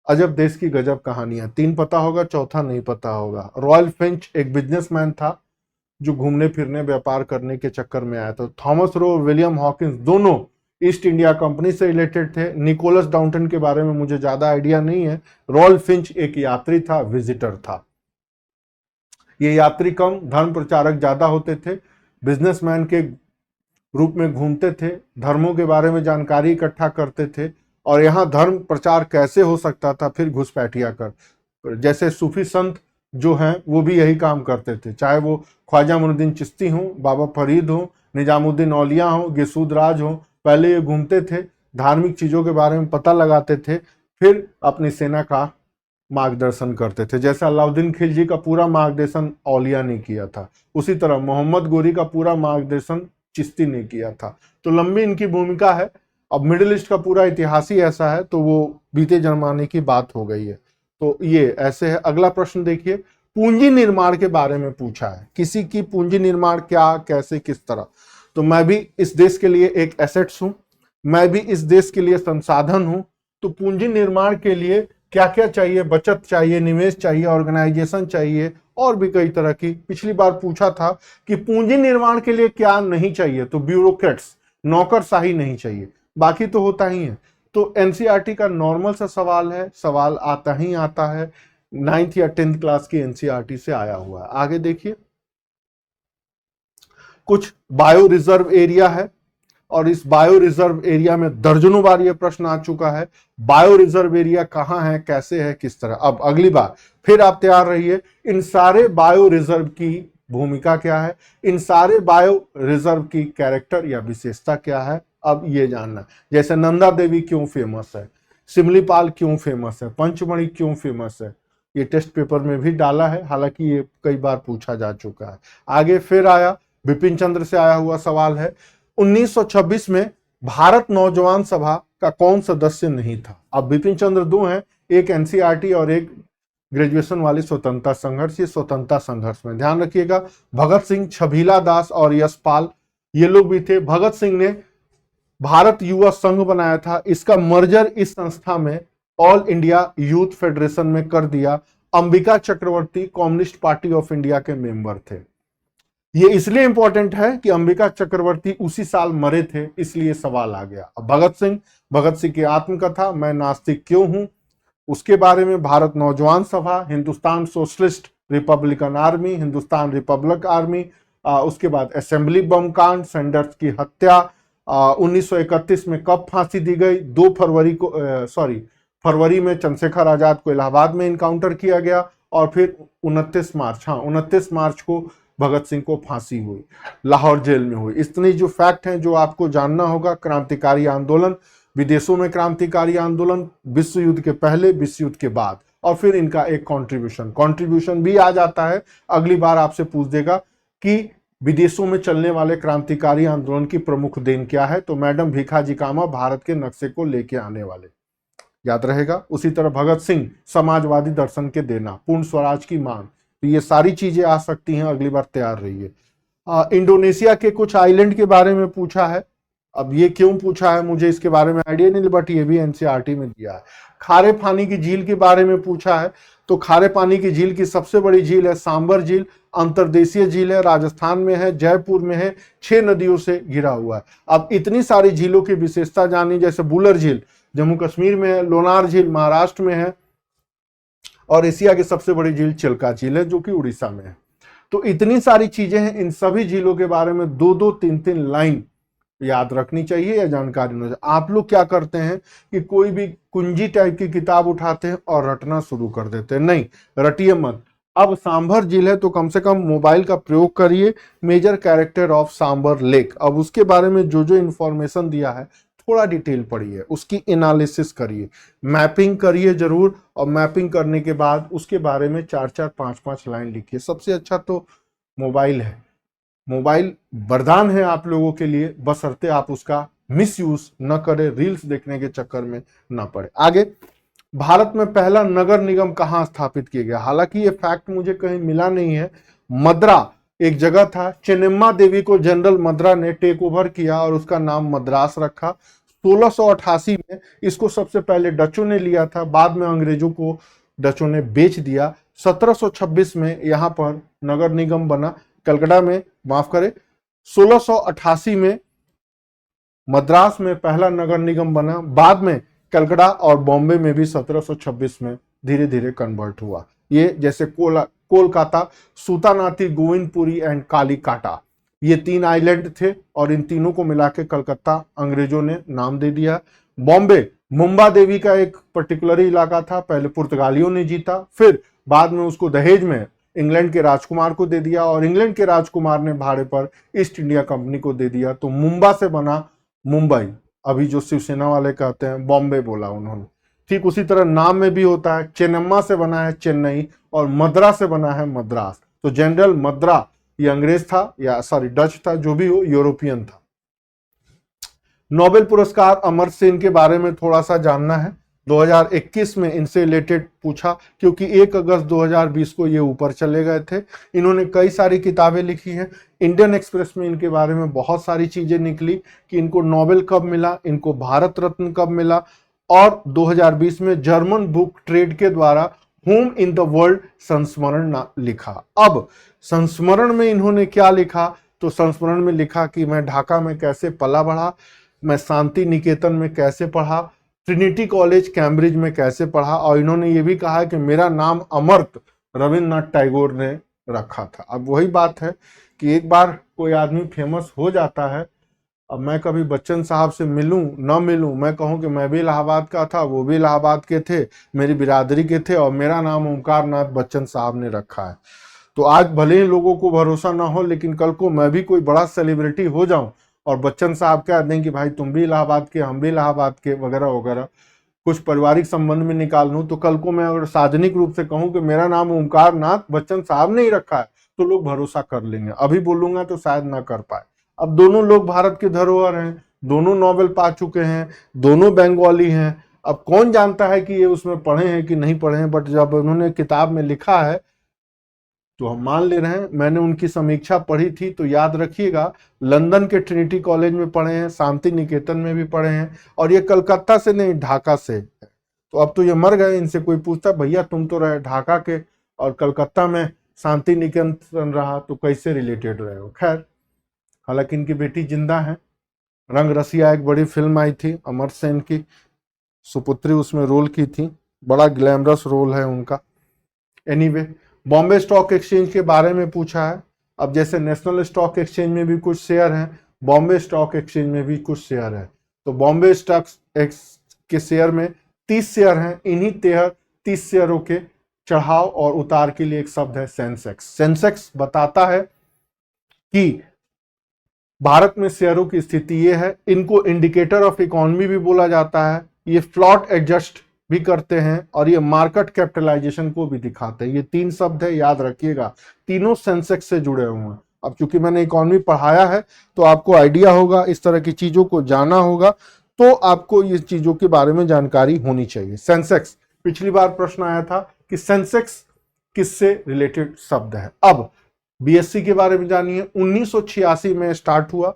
अजब देश की गजब कहानियां। 3 पता होगा, चौथा नहीं पता होगा। रॉयल फिंच एक बिजनेसमैन था जो घूमने फिरने व्यापार करने के चक्कर में आया था। थॉमस रो, विलियम हॉकिंस दोनों ईस्ट इंडिया कंपनी से रिलेटेड थे। निकोलस डाउंटन के बारे में मुझे ज्यादा आइडिया नहीं है। रॉयल फिंच एक यात्री था, विजिटर था। ये यात्री कम, धर्म प्रचारक ज्यादा होते थे, बिजनेसमैन के रूप में घूमते थे, धर्मों के बारे में जानकारी इकट्ठा करते थे। और यहाँ धर्म प्रचार कैसे हो सकता था, फिर घुसपैठिया कर। जैसे सूफी संत जो हैं वो भी यही काम करते थे, चाहे वो ख्वाजा मुइनुद्दीन चिश्ती हो, बाबा फरीद हो, निजामुद्दीन औलिया हो, गिसूद राज हो। पहले ये घूमते थे, धार्मिक चीजों के बारे में पता लगाते थे, फिर अपनी सेना का मार्गदर्शन करते थे। जैसे अलाउद्दीन खिलजी का पूरा मार्गदर्शन औलिया ने किया था, उसी तरह मोहम्मद गोरी का पूरा मार्गदर्शन चिश्ती ने किया था। तो लंबी इनकी भूमिका है। अब मिडिल ईस्ट का पूरा इतिहास ही ऐसा है, तो वो बीते जमाने की बात हो गई है। तो ये ऐसे है। अगला प्रश्न देखिए, पूंजी निर्माण के बारे में पूछा है, किसी की पूंजी निर्माण क्या, कैसे, किस तरह। तो मैं भी इस देश के लिए एक एसेट्स हूं, मैं भी इस देश के लिए संसाधन हूं। तो पूंजी निर्माण के लिए क्या क्या चाहिए, बचत चाहिए, निवेश चाहिए, ऑर्गेनाइजेशन चाहिए और भी कई तरह की। पिछली बार पूछा था कि पूंजी निर्माण के लिए क्या नहीं चाहिए, तो ब्यूरोक्रेट्स, नौकरशाही नहीं चाहिए, बाकी तो होता ही है। तो एनसीईआरटी का नॉर्मल सा सवाल है, सवाल आता ही आता है, 9th या 10th क्लास की एनसीईआरटी से आया हुआ है। आगे देखिए, कुछ बायो रिजर्व एरिया है और इस बायो रिजर्व एरिया में दर्जनों बार यह प्रश्न आ चुका है, बायो रिजर्व एरिया कहां है, कैसे है, किस तरह। अब अगली बार फिर आप तैयार रहिए, इन सारे बायो रिजर्व की भूमिका क्या है, इन सारे बायो रिजर्व की कैरेक्टर या विशेषता क्या है, अब ये जानना। जैसे नंदा देवी क्यों फेमस है, सिमलीपाल क्यों फेमस है, पंचमढ़ी क्यों फेमस है, ये टेस्ट पेपर में भी डाला है, हालांकि ये कई बार पूछा जा चुका है। आगे फिर आया, बिपिन चंद्र से आया हुआ सवाल है, 1926 में भारत नौजवान सभा का कौन सदस्य नहीं था। अब बिपिन चंद्र 2 हैं, एक एनसीईआरटी और एक ग्रेजुएशन वाली स्वतंत्रता संघर्ष। ये स्वतंत्रता संघर्ष में ध्यान रखिएगा, भगत सिंह, छबीला दास और यशपाल ये लोग भी थे। भगत सिंह ने भारत युवा संघ बनाया था, इसका मर्जर इस संस्था में ऑल इंडिया यूथ फेडरेशन में कर दिया। अंबिका चक्रवर्ती कम्युनिस्ट पार्टी ऑफ इंडिया के मेंबर थे। ये इसलिए इंपॉर्टेंट है कि अंबिका चक्रवर्ती उसी साल मरे थे, इसलिए सवाल आ गया। अब भगत सिंह की आत्मकथा मैं नास्तिक क्यों हूं, उसके बारे में भारत नौजवान सभा, Hindustan socialist Republican army, Hindustan Republic army, उसके बाद असेंबली बम कांड, सैंडर्स की हत्या, 1931 में कब फांसी दी गई, 2 फरवरी को फरवरी में चंद्रशेखर आजाद को इलाहाबाद में इनकाउंटर किया गया और फिर 29 मार्च को भगत सिंह को फांसी हुई, लाहौर जेल में हुई। इतनी जो फैक्ट हैं जो आपको जानना होगा। क्रांतिकारी आंदोलन विदेशों में क्रांतिकारी आंदोलन, विश्व युद्ध के पहले, विश्व युद्ध के बाद, और फिर इनका एक कंट्रीब्यूशन भी आ जाता है। अगली बार आपसे पूछ देगा कि विदेशों में चलने वाले क्रांतिकारी आंदोलन की प्रमुख देन क्या है, तो मैडम भीखाजी कामा भारत के नक्शे को लेके आने वाले, याद रहेगा। उसी तरह भगत सिंह समाजवादी दर्शन के देना, पूर्ण स्वराज की मांग, तो ये सारी चीजें आ सकती हैं, अगली बार तैयार रहिए। इंडोनेशिया के कुछ आइलैंड के बारे में पूछा है। अब ये क्यों पूछा है मुझे इसके बारे में आइडिया नहीं, बट ये भी एनसीईआरटी में दिया है। खारे पानी की झील के बारे में पूछा है, तो खारे पानी की झील की सबसे बड़ी झील है सांबर झील, अंतर्देशीय झील है, राजस्थान में है, जयपुर में है, 6 नदियों से घिरा हुआ है। अब इतनी सारी झीलों की विशेषता जानी, जैसे बुलर झील जम्मू कश्मीर में है, लोनार झील महाराष्ट्र में है, और एशिया की सबसे बड़ी झील चिल्का झील है जो कि उड़ीसा में है। तो इतनी सारी चीजें हैं, इन सभी झीलों के बारे में 2-2, 3-3 लाइन याद रखनी चाहिए या जानकारी होनी चाहिए। आप लोग क्या करते हैं कि कोई भी कुंजी टाइप की किताब उठाते हैं और रटना शुरू कर देते हैं, नहीं, रटिए मत। अब सांभर झील है तो कम से कम मोबाइल का प्रयोग करिए, major character of Sambhar lake. अब उसके बारे में जो जो इंफॉर्मेशन दिया है थोड़ा डिटेल पढ़िए, उसकी एनालिसिस करिए, मैपिंग करिए जरूर, और मैपिंग करने के बाद उसके बारे में 4-4, 5-5 लाइन लिखिए। सबसे अच्छा तो मोबाइल है, मोबाइल वरदान है आप लोगों के लिए, बशर्ते आप उसका मिसयूज न करें, रील्स देखने के चक्कर में न पड़े। आगे, भारत में पहला नगर निगम कहां स्थापित किया गया? हालांकि ये फैक्ट मुझे कहीं मिला नहीं है। मद्रा एक जगह था, चेन्नम्मा देवी को जनरल मद्रा ने टेक ओवर किया और उसका नाम मद्रास रखा। 1688 में इसको सबसे पहले डचों ने लिया था, बाद में अंग्रेजों को डचों ने बेच दिया। 1726 में यहां पर नगर निगम बना, कलकत्ता में, माफ करें, 1688 में मद्रास में पहला नगर निगम बना, बाद में कलकत्ता और बॉम्बे में भी 1726 में धीरे धीरे कन्वर्ट हुआ। ये जैसे कोलकाता, सूतानाथी, गोविंदपुरी एंड कालीकाटा, ये 3 आइलैंड थे और इन तीनों को मिला के कलकत्ता अंग्रेजों ने नाम दे दिया। बॉम्बे मुंबा देवी का एक पर्टिकुलर इलाका था, पहले पुर्तगालियों ने जीता, फिर बाद में उसको दहेज में इंग्लैंड के राजकुमार को दे दिया और इंग्लैंड के राजकुमार ने भाड़े पर ईस्ट इंडिया कंपनी को दे दिया, तो मुंबा से बना मुंबई। अभी जो शिवसेना वाले कहते हैं बॉम्बे बोला उन्होंने। ठीक उसी तरह नाम में भी होता है, चेन्नम्मा से बना है चेन्नई और मद्रा से बना है मद्रास। तो जनरल मद्रा ये अंग्रेज था या सॉरी डच था, जो भी हो, यूरोपियन था। नोबेल पुरस्कार अमर्त्य सेन के बारे में थोड़ा सा जानना है। 2021 में इनसे रिलेटेड पूछा क्योंकि 1 अगस्त 2020 को ये ऊपर चले गए थे। इन्होंने कई सारी किताबें लिखी हैं। इंडियन एक्सप्रेस में इनके बारे में बहुत सारी चीजें निकली कि इनको नोबेल कब मिला, इनको भारत रत्न कब मिला, और 2020 में जर्मन बुक ट्रेड के द्वारा होम इन द वर्ल्ड संस्मरण लिखा। अब संस्मरण में इन्होंने क्या लिखा, तो संस्मरण में लिखा कि मैं ढाका में कैसे पला बढ़ा, मैं शांति निकेतन में कैसे पढ़ा, ट्रिनिटी कॉलेज कैम्ब्रिज में कैसे पढ़ा, और इन्होंने ये भी कहा कि मेरा नाम अमर्त्य रविन्द्रनाथ टैगोर ने रखा था। अब वही बात है कि एक बार कोई आदमी फेमस हो जाता है, अब मैं कभी बच्चन साहब से मिलूं न मिलूं, मैं कहूं कि मैं भी इलाहाबाद का था, वो भी इलाहाबाद के थे, मेरी बिरादरी के थे और मेरा नाम ओमकार नाथ बच्चन साहब ने रखा है, तो आज भले ही लोगों को भरोसा ना हो, लेकिन कल को मैं भी कोई बड़ा सेलिब्रिटी हो जाऊं और बच्चन साहब कह दें कि भाई तुम भी इलाहाबाद के, हम भी इलाहाबाद के, वगैरह वगैरह, कुछ पारिवारिक संबंध में निकाल लूं, तो कल को मैं अगर सार्वजनिक रूप से कहूं कि मेरा नाम ओमकार नाथ बच्चन साहब ने ही रखा है, तो लोग भरोसा कर लेंगे। अभी बोलूंगा तो शायद ना कर पाए। अब दोनों लोग भारत के धरोहर हैं, दोनों नोबेल पा चुके हैं, दोनों बंगाली हैं। अब कौन जानता है कि ये उसमें पढ़े हैं कि नहीं पढ़े हैं, बट जब उन्होंने किताब में लिखा है तो हम मान ले रहे हैं। मैंने उनकी समीक्षा पढ़ी थी, तो याद रखिएगा, लंदन के ट्रिनिटी कॉलेज में पढ़े हैं, शांति निकेतन में भी पढ़े हैं, और ये कलकत्ता से नहीं ढाका से। तो अब तो ये मर गए, इनसे कोई पूछता भैया तुम तो रहे ढाका के और कलकत्ता में शांति निकेतन रहा, तो कैसे रिलेटेड रहे हो। खैर, हालांकि इनकी बेटी जिंदा है। रंग रसिया एक बड़ी फिल्म आई थी, अमर्त्य सेन की, सुपुत्री उसमें रोल की थी, बड़ा ग्लैमरस रोल है उनका। एनीवे, बॉम्बे स्टॉक एक्सचेंज के बारे में पूछा है। अब जैसे नेशनल स्टॉक एक्सचेंज में भी कुछ शेयर हैं, बॉम्बे स्टॉक एक्सचेंज में भी कुछ शेयर है। तो बॉम्बे स्टॉक के शेयर में 30 शेयर हैं। इन्हीं 30 शेयरों के चढ़ाव और उतार के लिए एक शब्द है सेंसेक्स। सेंसेक्स बताता है कि भारत में शेयरों की स्थिति ये है। इनको इंडिकेटर ऑफ इकोनॉमी भी बोला जाता है, ये फ्लॉट एडजस्ट भी करते हैं और ये मार्केट कैपिटलाइजेशन को भी दिखाते हैं। ये तीन शब्द है, याद रखिएगा, तीनों सेंसेक्स से जुड़े हुए हैं। अब चूंकि मैंने इकोनॉमी पढ़ाया है तो आपको आइडिया होगा, इस तरह की चीजों को जाना होगा, तो आपको ये चीजों के बारे में जानकारी होनी चाहिए। सेंसेक्स, पिछली बार प्रश्न आया था कि सेंसेक्स किससे रिलेटेड शब्द है। अब बीएससी के बारे में जानिए। 1986 में स्टार्ट हुआ।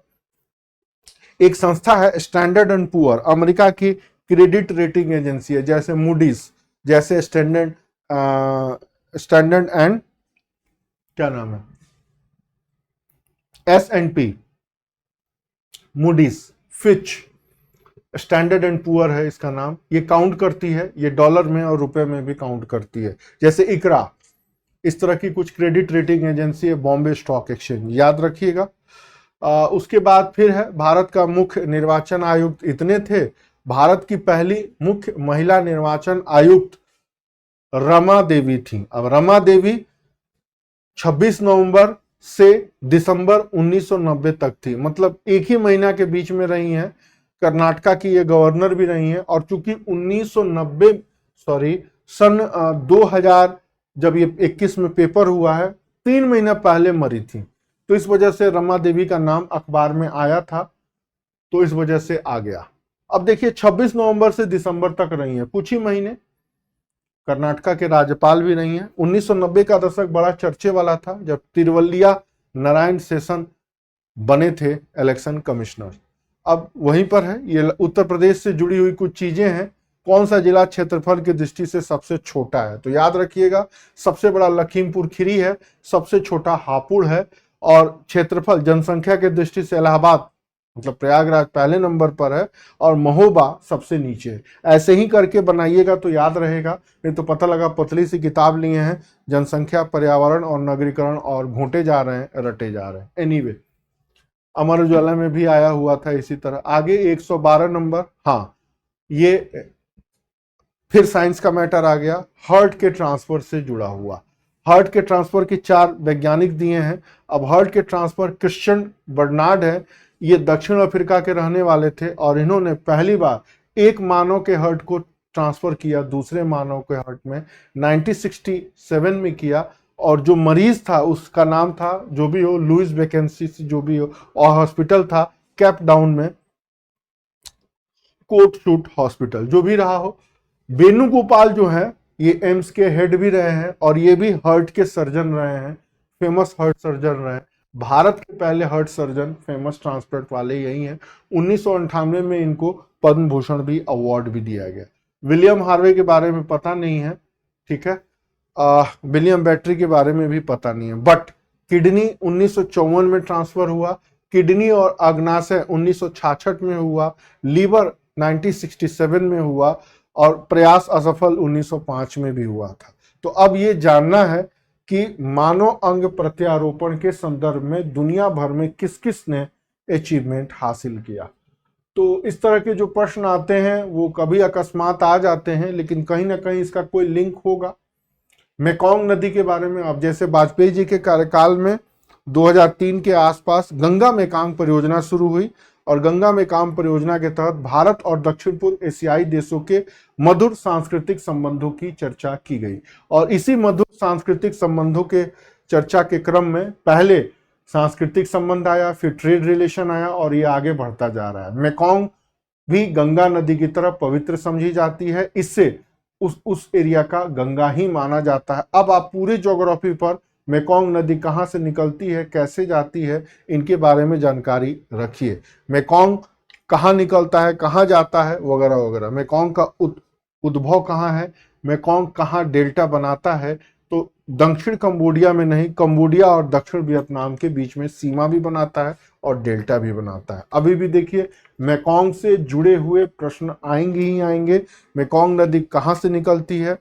एक संस्था है स्टैंडर्ड एंड पुअर, अमेरिका की क्रेडिट रेटिंग एजेंसी है, जैसे मूडीज, जैसे स्टैंडर्ड एंड क्या नाम है, S&P, Moody's, Fitch, standard and poor है इसका नाम। ये काउंट करती है, ये डॉलर में और रुपए में भी काउंट करती है। जैसे इकरा, इस तरह की कुछ क्रेडिट रेटिंग एजेंसी है। बॉम्बे स्टॉक एक्सचेंज, याद रखिएगा। उसके बाद फिर है भारत का मुख्य निर्वाचन आयुक्त। इतने थे, भारत की पहली मुख्य महिला निर्वाचन आयुक्त रमा देवी थी। अब रमा देवी 26 नवंबर से दिसंबर 1990 तक थी, मतलब एक ही महीना के बीच में रही हैं। कर्नाटका की ये गवर्नर भी रही हैं। और चूंकि 2000 जब ये 21 में पेपर हुआ है, 3 महीना पहले मरी थी, तो इस वजह से रमा देवी का नाम अखबार में आया था, तो इस वजह से आ गया। अब देखिए 26 नवंबर से दिसंबर तक रही है, कुछ ही महीने। कर्नाटका के राज्यपाल भी रही हैं। 1990 का दशक बड़ा चर्चे वाला था, जब तिरुवल्लिया नारायण शेषन बने थे इलेक्शन कमिश्नर। अब वहीं पर है, ये उत्तर प्रदेश से जुड़ी हुई कुछ चीजें हैं। कौन सा जिला क्षेत्रफल की दृष्टि से सबसे छोटा है, तो याद रखिएगा, सबसे बड़ा लखीमपुर खीरी है, सबसे छोटा हापुड़ है, और क्षेत्रफल जनसंख्या की दृष्टि से इलाहाबाद मतलब प्रयागराज पहले नंबर पर है, और महोबा सबसे नीचे है। ऐसे ही करके बनाइएगा तो याद रहेगा, नहीं तो पता लगा पतली सी किताब लिए हैं, जनसंख्या, पर्यावरण और नगरीकरण, और घोंटे जा रहे हैं, रटे जा रहे हैं। एनीवे, अमर उजाला में भी आया हुआ था इसी तरह। आगे 112 नंबर, हाँ, ये फिर साइंस का मैटर आ गया, हार्ट के ट्रांसफर से जुड़ा हुआ। हार्ट के ट्रांसफर की 4 वैज्ञानिक दिए हैं। अब हार्ट के ट्रांसफर क्रिश्चियन बर्नार्ड है, ये दक्षिण अफ्रीका के रहने वाले थे, और इन्होंने पहली बार एक मानव के हार्ट को ट्रांसफर किया दूसरे मानव के हार्ट में 1967 में किया। और जो मरीज था उसका नाम था, जो भी हो, लुइस वैकेंसी जो भी हो, और हॉस्पिटल था कैप डाउन में, कोट शूट हॉस्पिटल, जो भी रहा हो। वेणुगोपाल जो है ये एम्स के हेड भी रहे हैं, और ये भी हार्ट के सर्जन रहे हैं, फेमस हार्ट सर्जन रहे हैं। भारत के पहले हार्ट सर्जन, फेमस ट्रांसप्लांट वाले यही हैं। 1998 में इनको पद्म भूषण भी अवार्ड भी दिया गया। विलियम हार्वे के बारे में पता नहीं है, ठीक है। विलियम बैटरी के बारे में भी पता नहीं है। बट किडनी 1954 में ट्रांसफर हुआ, किडनी और अग्नाशय 1966 में हुआ, लीवर 1967 में हुआ, और प्रयास असफल 1905 में भी हुआ था। तो अब ये जानना है कि मानव अंग प्रत्यारोपण के संदर्भ में दुनिया भर में किस किस ने अचीवमेंट हासिल किया। तो इस तरह के जो प्रश्न आते हैं वो कभी अकस्मात आ जाते हैं, लेकिन कहीं ना कहीं इसका कोई लिंक होगा। मेकॉन्ग नदी के बारे में, अब जैसे वाजपेयी जी के कार्यकाल में 2003 के आसपास गंगा मेकांग परियोजना शुरू हुई, और गंगा मेकांग परियोजना के तहत भारत और दक्षिण पूर्व एशियाई देशों के मधुर सांस्कृतिक संबंधों की चर्चा की गई। और इसी मधुर सांस्कृतिक संबंधों के चर्चा के क्रम में पहले सांस्कृतिक संबंध आया, फिर ट्रेड रिलेशन आया, और ये आगे बढ़ता जा रहा है। मेकॉन्ग भी गंगा नदी की तरह पवित्र समझी जाती है, इससे उस एरिया का गंगा ही माना जाता है। अब आप पूरे ज्योग्राफी पर मेकॉन्ग नदी कहाँ से निकलती है, कैसे जाती है, इनके बारे में जानकारी रखिए। मेकॉन्ग कहाँ निकलता है, कहाँ जाता है, वगैरह वगैरह। मेकॉन्ग का उद्भव कहाँ है, मेकॉन्ग कहाँ डेल्टा बनाता है, तो दक्षिण कंबोडिया में नहीं, कंबोडिया और दक्षिण वियतनाम के बीच में सीमा भी बनाता है और डेल्टा भी बनाता है। अभी भी देखिए मेकॉन्ग से जुड़े हुए प्रश्न आएंगे ही आएंगे। मेकॉन्ग नदी कहाँ से निकलती है,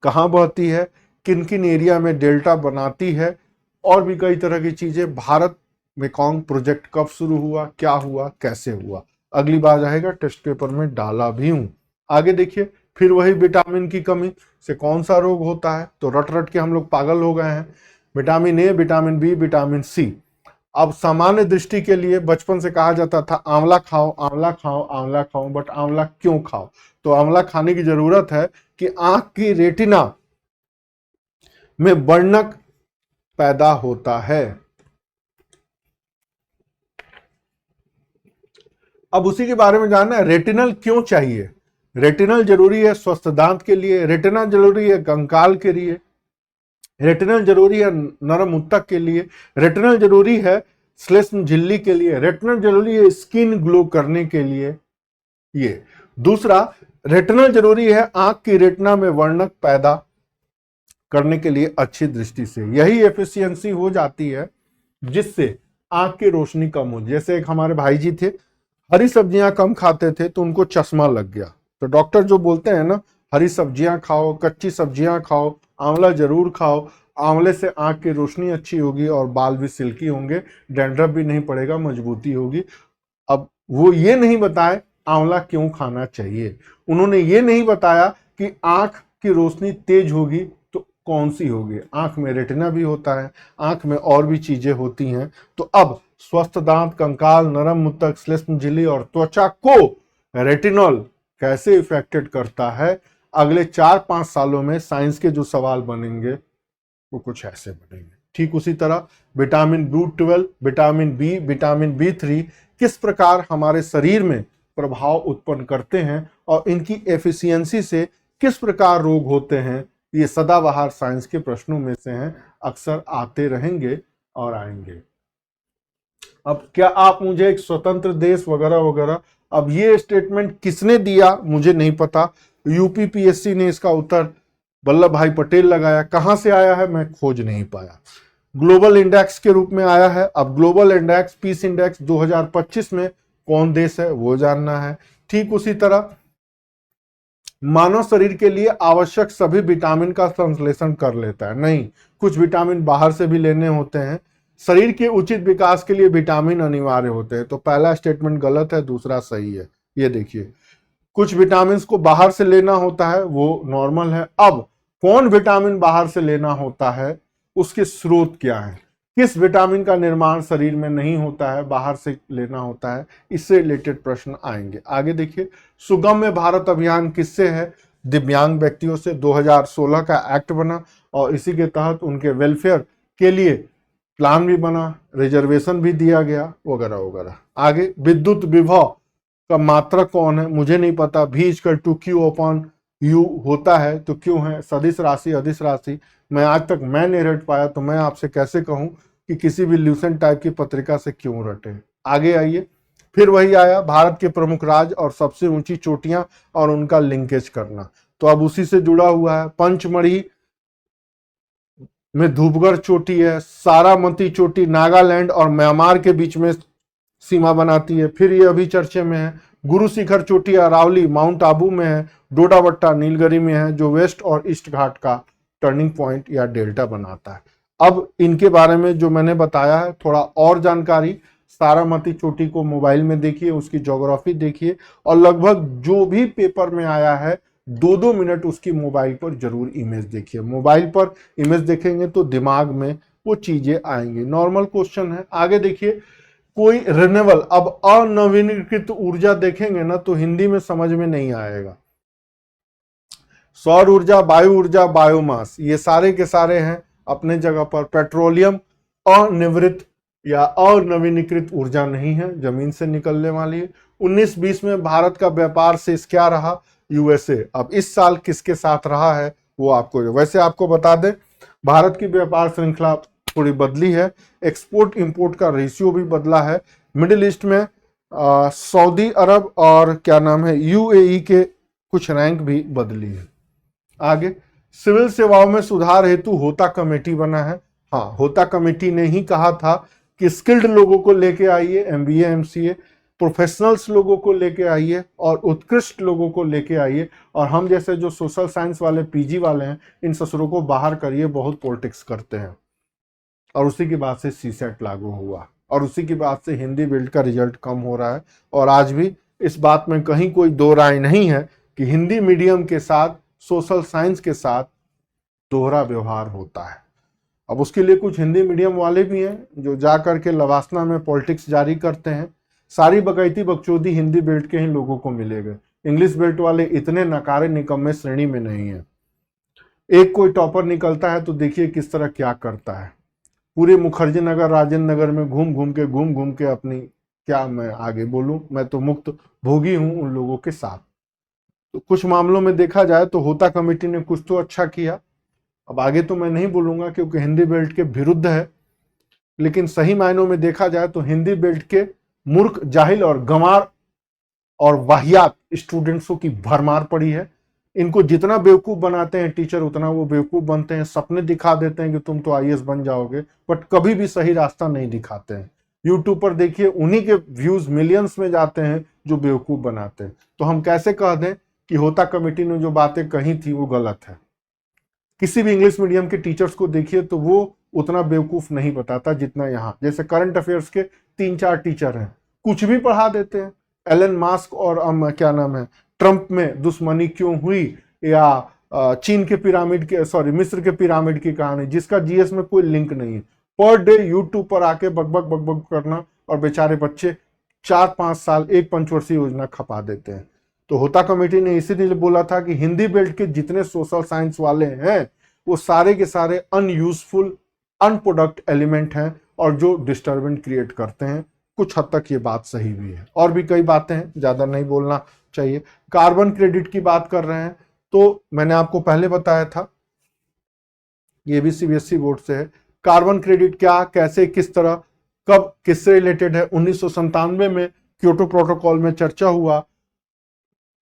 कहाँ बहती है, किन किन एरिया में डेल्टा बनाती है, और भी कई तरह की चीजें। भारत मेकॉन्ग प्रोजेक्ट कब शुरू हुआ, क्या हुआ, कैसे हुआ, अगली बार आएगा, टेस्ट पेपर में डाला भी हूं। आगे देखिए, फिर वही विटामिन की कमी से कौन सा रोग होता है, तो रट रट के हम लोग पागल हो गए हैं। Vitamin A, vitamin B, vitamin C. अब सामान्य दृष्टि के लिए बचपन से कहा जाता था आंवला खाओ आंवला खाओ आंवला खाओ, बट आंवला क्यों खाओ? तो आंवला खाने की जरूरत है कि आंख की रेटिना में वर्णक पैदा होता है। अब उसी के बारे में जानना है, रेटिनल क्यों चाहिए? रेटिनल जरूरी है स्वस्थ दांत के लिए, रेटिनल जरूरी है कंकाल के लिए, रेटिनल जरूरी है नरम ऊतक के लिए, रेटिनल जरूरी है श्लेष्म झिल्ली के लिए, रेटिनल जरूरी है स्किन ग्लो करने के लिए। ये दूसरा, रेटिनल जरूरी है आंख की रेटिना में वर्णक पैदा करने के लिए अच्छी दृष्टि से। यही एफिशिएंसी हो जाती है जिससे आंख की रोशनी कम हो। जैसे एक हमारे भाई जी थे, हरी सब्जियां कम खाते थे तो उनको चश्मा लग गया। तो डॉक्टर जो बोलते हैं ना, हरी सब्जियां खाओ, कच्ची सब्जियां खाओ, आंवला जरूर खाओ, आंवले से आंख की रोशनी अच्छी होगी और बाल भी सिल्की होंगे, डैंड्रफ भी नहीं पड़ेगा, मजबूती होगी। अब वो ये नहीं बताए आंवला क्यों खाना चाहिए, उन्होंने ये नहीं बताया कि आंख की रोशनी तेज होगी तो कौन सी होगी। आंख में रेटिना भी होता है, आंख में और भी चीजें होती हैं। तो अब स्वस्थ दांत, कंकाल, नरम ऊतक, श्लेष्म झिल्ली और त्वचा को रेटिनॉल कैसे इफेक्टेड करता है, अगले 4-5 सालों में साइंस के जो सवाल बनेंगे वो कुछ ऐसे बनेंगे। ठीक उसी तरह vitamin B12, vitamin B, vitamin B3 किस प्रकार हमारे शरीर में प्रभाव उत्पन्न करते हैं और इनकी एफिशिएंसी से किस प्रकार रोग होते हैं, ये सदाबहार साइंस के प्रश्नों में से हैं, अक्सर आते रहेंगे और आएंगे। अब क्या आप मुझे एक स्वतंत्र देश वगैरह वगैरह, अब ये स्टेटमेंट किसने दिया मुझे नहीं पता। यूपीपीएससी ने इसका उत्तर वल्लभ भाई पटेल लगाया, कहां से आया है मैं खोज नहीं पाया। ग्लोबल इंडेक्स के रूप में आया है। अब ग्लोबल इंडेक्स, पीस इंडेक्स 2025 में कौन देश है वो जानना है। ठीक उसी तरह मानव शरीर के लिए आवश्यक सभी विटामिन का संश्लेषण कर लेता है? नहीं, कुछ विटामिन बाहर से भी लेने होते हैं। शरीर के उचित विकास के लिए विटामिन अनिवार्य होते हैं। तो पहला स्टेटमेंट गलत है, दूसरा सही है। ये देखिए, कुछ विटामिन को बाहर से लेना होता है, वो नॉर्मल है। अब कौन विटामिन बाहर से लेना होता है, उसके स्रोत क्या है, किस विटामिन का निर्माण शरीर में नहीं होता है, बाहर से लेना होता है, इससे रिलेटेड प्रश्न आएंगे। आगे देखिए, सुगम्य भारत अभियान किससे है? दिव्यांग व्यक्तियों से। 2016 का एक्ट बना और इसी के तहत उनके वेलफेयर के लिए प्लान भी बना, रिजर्वेशन भी दिया गया, वगैरह वगैरह। आगे, विद्युत विभव का मात्रक कौन है? मुझे नहीं पता। V=Q/U होता है तो क्यों है? सदिश राशि, अदिश राशि, मैं आज तक मैं नहीं रट पाया तो मैं आपसे कैसे कहूं कि किसी भी ल्यूसेंट टाइप की पत्रिका से क्यों रटे। आगे आइए, फिर वही आया, भारत के प्रमुख राज्य और सबसे ऊंची चोटियां और उनका लिंकेज करना। तो अब उसी से जुड़ा हुआ है। पंचमढ़ी में धूपगढ़ चोटी है, सारामती चोटी नागालैंड और म्यांमार के बीच में सीमा बनाती है। फिर ये अभी चर्चे में है। गुरु शिखर चोटी अरावली माउंट आबू में है। डोडाबट्टा नीलगिरी में है, जो वेस्ट और ईस्ट घाट का टर्निंग पॉइंट या डेल्टा बनाता है। अब इनके बारे में जो मैंने बताया है, थोड़ा और जानकारी, सारामती चोटी को मोबाइल में देखिए, उसकी ज्योग्राफी देखिए, और लगभग जो भी पेपर में आया है 2-2 मिनट उसकी मोबाइल पर जरूर इमेज देखिए। मोबाइल पर इमेज देखेंगे तो दिमाग में वो चीजें आएंगी। नॉर्मल क्वेश्चन है। आगे देखिए, कोई रिन्यूएबल, अब अनवीनीकृत ऊर्जा देखेंगे ना तो हिंदी में समझ में नहीं आएगा। सौर ऊर्जा, वायु ऊर्जा, बायोमास, ये सारे के सारे हैं अपने जगह पर। पेट्रोलियम अनिवृत्त या अनवीनीकृत ऊर्जा नहीं है, जमीन से निकलने वाली है। 19-20 में भारत का व्यापार शेष क्या रहा? यूएसए। अब इस साल किसके साथ रहा है वो आपको, वैसे आपको बता दें, भारत की व्यापार श्रृंखला थोड़ी बदली है। एक्सपोर्ट इंपोर्ट का रेशियो भी बदला है। मिडिल ईस्ट में सऊदी अरब और क्या नाम है यूएई के कुछ रैंक भी बदली है। आगे, सिविल सेवाओं में सुधार हेतु होता कमेटी बना है। हाँ, होता कमेटी ने ही कहा था कि स्किल्ड लोगों को लेके आइए, एमबीए एमसीए, प्रोफेशनल्स लोगों को लेके आइए और उत्कृष्ट लोगों को लेके आइए, और हम जैसे जो सोशल साइंस वाले पीजी वाले हैं इन ससुरों को बाहर करिए, बहुत पॉलिटिक्स करते हैं। और उसी के बाद से सीसेट लागू हुआ और उसी के बाद से हिंदी बिल्ड का रिजल्ट कम हो रहा है। और आज भी इस बात में कहीं कोई दो राय नहीं है कि हिंदी मीडियम के साथ सोशल साइंस के साथ दोहरा व्यवहार होता है। अब उसके लिए कुछ हिंदी मीडियम वाले भी हैं जो जा करके लवासना में पॉलिटिक्स जारी करते हैं। सारी बकैती बकचोदी हिंदी बेल्ट के ही लोगों को मिलेगा, इंग्लिश बेल्ट वाले इतने नकारे निकम्मे श्रेणी में नहीं है। एक कोई टॉपर निकलता है तो देखिए किस तरह क्या करता है, पूरे मुखर्जी नगर राजेंद्र नगर में घूम घूम के अपनी, क्या मैं आगे बोलूं, मैं तो मुक्त भोगी हूं उन लोगों के साथ। तो कुछ मामलों में देखा जाए तो होता कमेटी ने कुछ तो अच्छा किया, अब आगे तो मैं नहीं बोलूंगा क्योंकि हिंदी बेल्ट के विरुद्ध है, लेकिन सही मायनों में देखा जाए तो हिंदी बेल्ट के मूर्ख, जाहिल और गंवार और वाहियात स्टूडेंट्सों की भरमार पड़ी है। इनको जितना बेवकूफ बनाते हैं टीचर उतना वो बेवकूफ बनते हैं, सपने दिखा देते हैं कि तुम तो आईएएस बन जाओगे, बट कभी भी सही रास्ता नहीं दिखाते हैं। यूट्यूब पर देखिए उन्हीं के व्यूज मिलियंस में जाते हैं जो बेवकूफ बनाते हैं। तो हम कैसे कह दें कि होता कमेटी ने जो बातें कही थी वो गलत है। किसी भी इंग्लिश मीडियम के टीचर्स को देखिए तो वो उतना बेवकूफ नहीं बताता जितना यहाँ, जैसे करंट अफेयर्स के 3-4 टीचर हैं, कुछ भी पढ़ा देते हैं। एलन मास्क और क्या नाम है, ट्रंप में दुश्मनी क्यों हुई, या चीन के पिरामिड के, सॉरी मिस्र के पिरामिड की कहानी जिसका जीएस में कोई लिंक नहीं है, पर डे यूट्यूब पर आके बकबक करना, और बेचारे बच्चे 4-5 साल एक पंचवर्षीय योजना खपा देते हैं। तो होता कमेटी ने इसीलिए बोला था कि हिंदी बेल्ट के जितने सोशल साइंस वाले हैं वो सारे के सारे अनयूजफुल, अनप्रोडक्ट एलिमेंट हैं और जो डिस्टर्बेंस क्रिएट करते हैं। कुछ हद तक ये बात सही भी है, और भी कई बातें हैं, ज्यादा नहीं बोलना चाहिए। कार्बन क्रेडिट की बात कर रहे हैं तो मैंने आपको पहले बताया था, ये भी सीबीएसई बोर्ड से है। कार्बन क्रेडिट क्या, कैसे, किस तरह, कब, किससे रिलेटेड है? 1997 में क्योटो प्रोटोकॉल में चर्चा हुआ।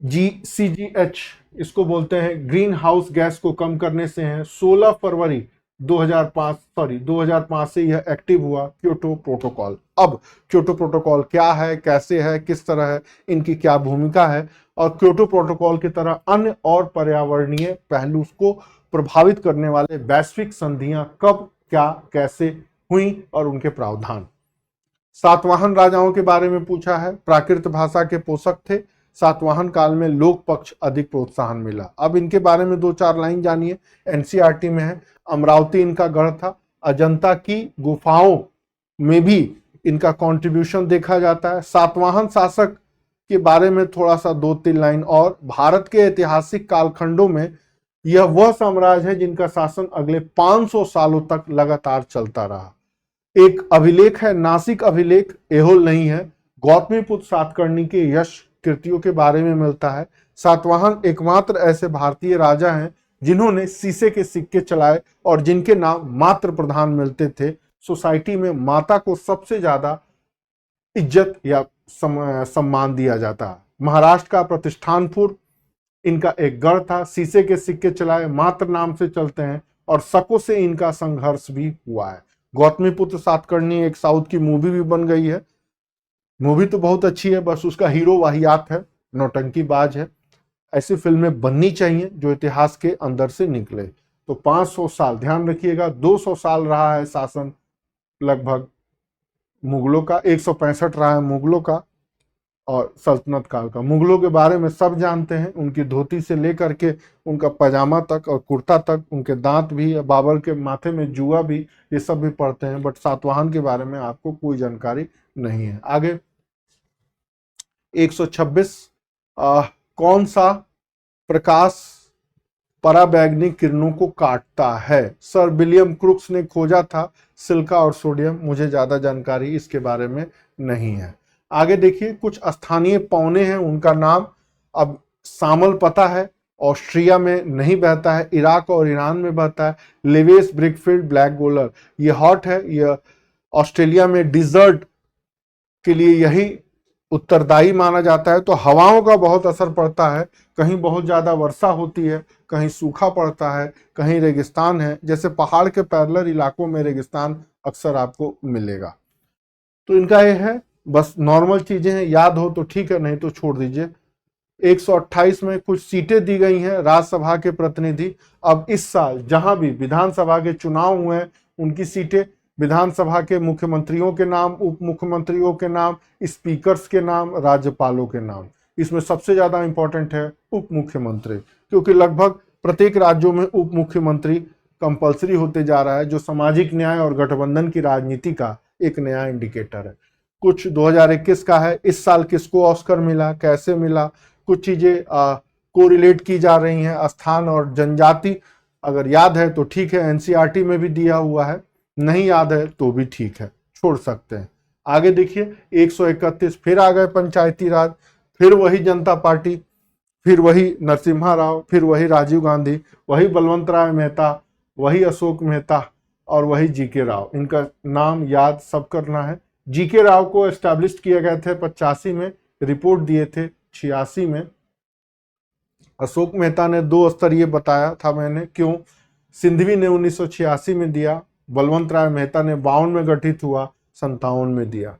GCGH इसको बोलते हैं, ग्रीन हाउस गैस को कम करने से है। 16 फरवरी 2005 से यह एक्टिव हुआ क्योटो प्रोटोकॉल। अब क्योटो प्रोटोकॉल क्या है, कैसे है, किस तरह है, इनकी क्या भूमिका है, और क्योटो प्रोटोकॉल की तरह अन्य और पर्यावरणीय पहलू को प्रभावित करने वाले वैश्विक संधियां कब, क्या, कैसे हुई और उनके प्रावधान। सातवाहन राजाओं के बारे में पूछा है, प्राकृत भाषा के पोषक थे, सातवाहन काल में लोक पक्ष अधिक प्रोत्साहन मिला। अब इनके बारे में 2-4 लाइन जानिए, एनसीईआरटी में है। अमरावती इनका गढ़ था, अजंता की गुफाओं में भी इनका कंट्रीब्यूशन देखा जाता है। सातवाहन शासक के बारे में थोड़ा सा 2-3 लाइन और, भारत के ऐतिहासिक कालखंडों में यह वह साम्राज्य है जिनका शासन अगले 500 सालों तक लगातार चलता रहा। एक अभिलेख है, नासिक अभिलेख, एहोल नहीं है, गौतमीपुत्र सातकर्णी के यश कृतियों के बारे में मिलता है। सातवाहन एकमात्र ऐसे भारतीय राजा हैं जिन्होंने शीशे के सिक्के चलाए और जिनके नाम मात्र प्रधान मिलते थे। सोसाइटी में माता को सबसे ज्यादा इज्जत या सम्मान दिया जाता। महाराष्ट्र का प्रतिष्ठानपुर इनका एक गढ़ था, शीशे के सिक्के चलाए, मात्र नाम से चलते हैं, और शकों से इनका संघर्ष भी हुआ है। गौतमीपुत्र सातकर्णी एक साउथ की मूवी भी बन गई है, मूवी तो बहुत अच्छी है, बस उसका हीरो वाहियात है, नौटंकीबाज है। ऐसी फिल्में बननी चाहिए जो इतिहास के अंदर से निकले। तो 500 साल, ध्यान रखिएगा, 200 साल रहा है शासन लगभग मुगलों का, 165 रहा है मुगलों का और सल्तनत काल का। मुगलों के बारे में सब जानते हैं, उनकी धोती से लेकर के उनका पजामा तक और कुर्ता तक, उनके दांत भी, बाबर के माथे में जुआ भी, ये सब भी पढ़ते हैं, बट सातवाहन के बारे में आपको कोई जानकारी नहीं है। आगे 126 कौन सा प्रकाश पराबैंगनी किरणों को काटता है? सर विलियम क्रुक्स ने खोजा था, सिलिका और सोडियम। मुझे ज्यादा जानकारी इसके बारे में नहीं है। आगे देखिए, कुछ स्थानीय पौने हैं, उनका नाम अब शामल पता है, ऑस्ट्रिया में नहीं बहता है, इराक और ईरान में बहता है। लेवेस ब्रिकफील्ड ब्लैक गोलर, ये हॉट है, यह ऑस्ट्रेलिया में डिजर्ट के लिए यही उत्तरदायी माना जाता है। तो हवाओं का बहुत असर पड़ता है, कहीं बहुत ज्यादा वर्षा होती है, कहीं सूखा पड़ता है, कहीं रेगिस्तान है, जैसे पहाड़ के पैरेलल इलाकों में रेगिस्तान अक्सर आपको मिलेगा। तो इनका ये है, बस नॉर्मल चीजें हैं, याद हो तो ठीक है, नहीं तो छोड़ दीजिए। 128 में कुछ सीटें दी गई हैं राज्यसभा के प्रतिनिधि। अब इस साल जहां भी विधानसभा के चुनाव हुए हैं उनकी सीटें, विधानसभा के मुख्यमंत्रियों के नाम, उप मुख्यमंत्रियों के नाम, स्पीकर्स के नाम, राज्यपालों के नाम। इसमें सबसे ज्यादा इंपॉर्टेंट है उप मुख्यमंत्री, क्योंकि लगभग प्रत्येक राज्यों में उप मुख्यमंत्री कंपलसरी होते जा रहा है, जो सामाजिक न्याय और गठबंधन की राजनीति का एक नया इंडिकेटर है। कुछ 2021 का है, इस साल किसको ऑस्कर मिला, कैसे मिला, कुछ चीजें कोरिलेट की जा रही हैं। स्थान और जनजाति अगर याद है तो ठीक है, एनसीईआरटी में भी दिया हुआ है, नहीं याद है तो भी ठीक है, छोड़ सकते हैं। आगे देखिए 131 फिर आ गए पंचायती राज, फिर वही जनता पार्टी, फिर वही नरसिम्हा राव, फिर वही राजीव गांधी, वही बलवंत राय मेहता, वही अशोक मेहता और वही जीके राव। इनका नाम याद सब करना है। जीके राव को एस्टैब्लिश किए गए थे 85 में, रिपोर्ट दिए थे 86 में। अशोक मेहता ने 2 स्तरीय बताया था मैंने, क्यों? सिंधवी ने 1986 में दिया, बलवंत राय मेहता ने 52 में गठित हुआ, 57 में दिया।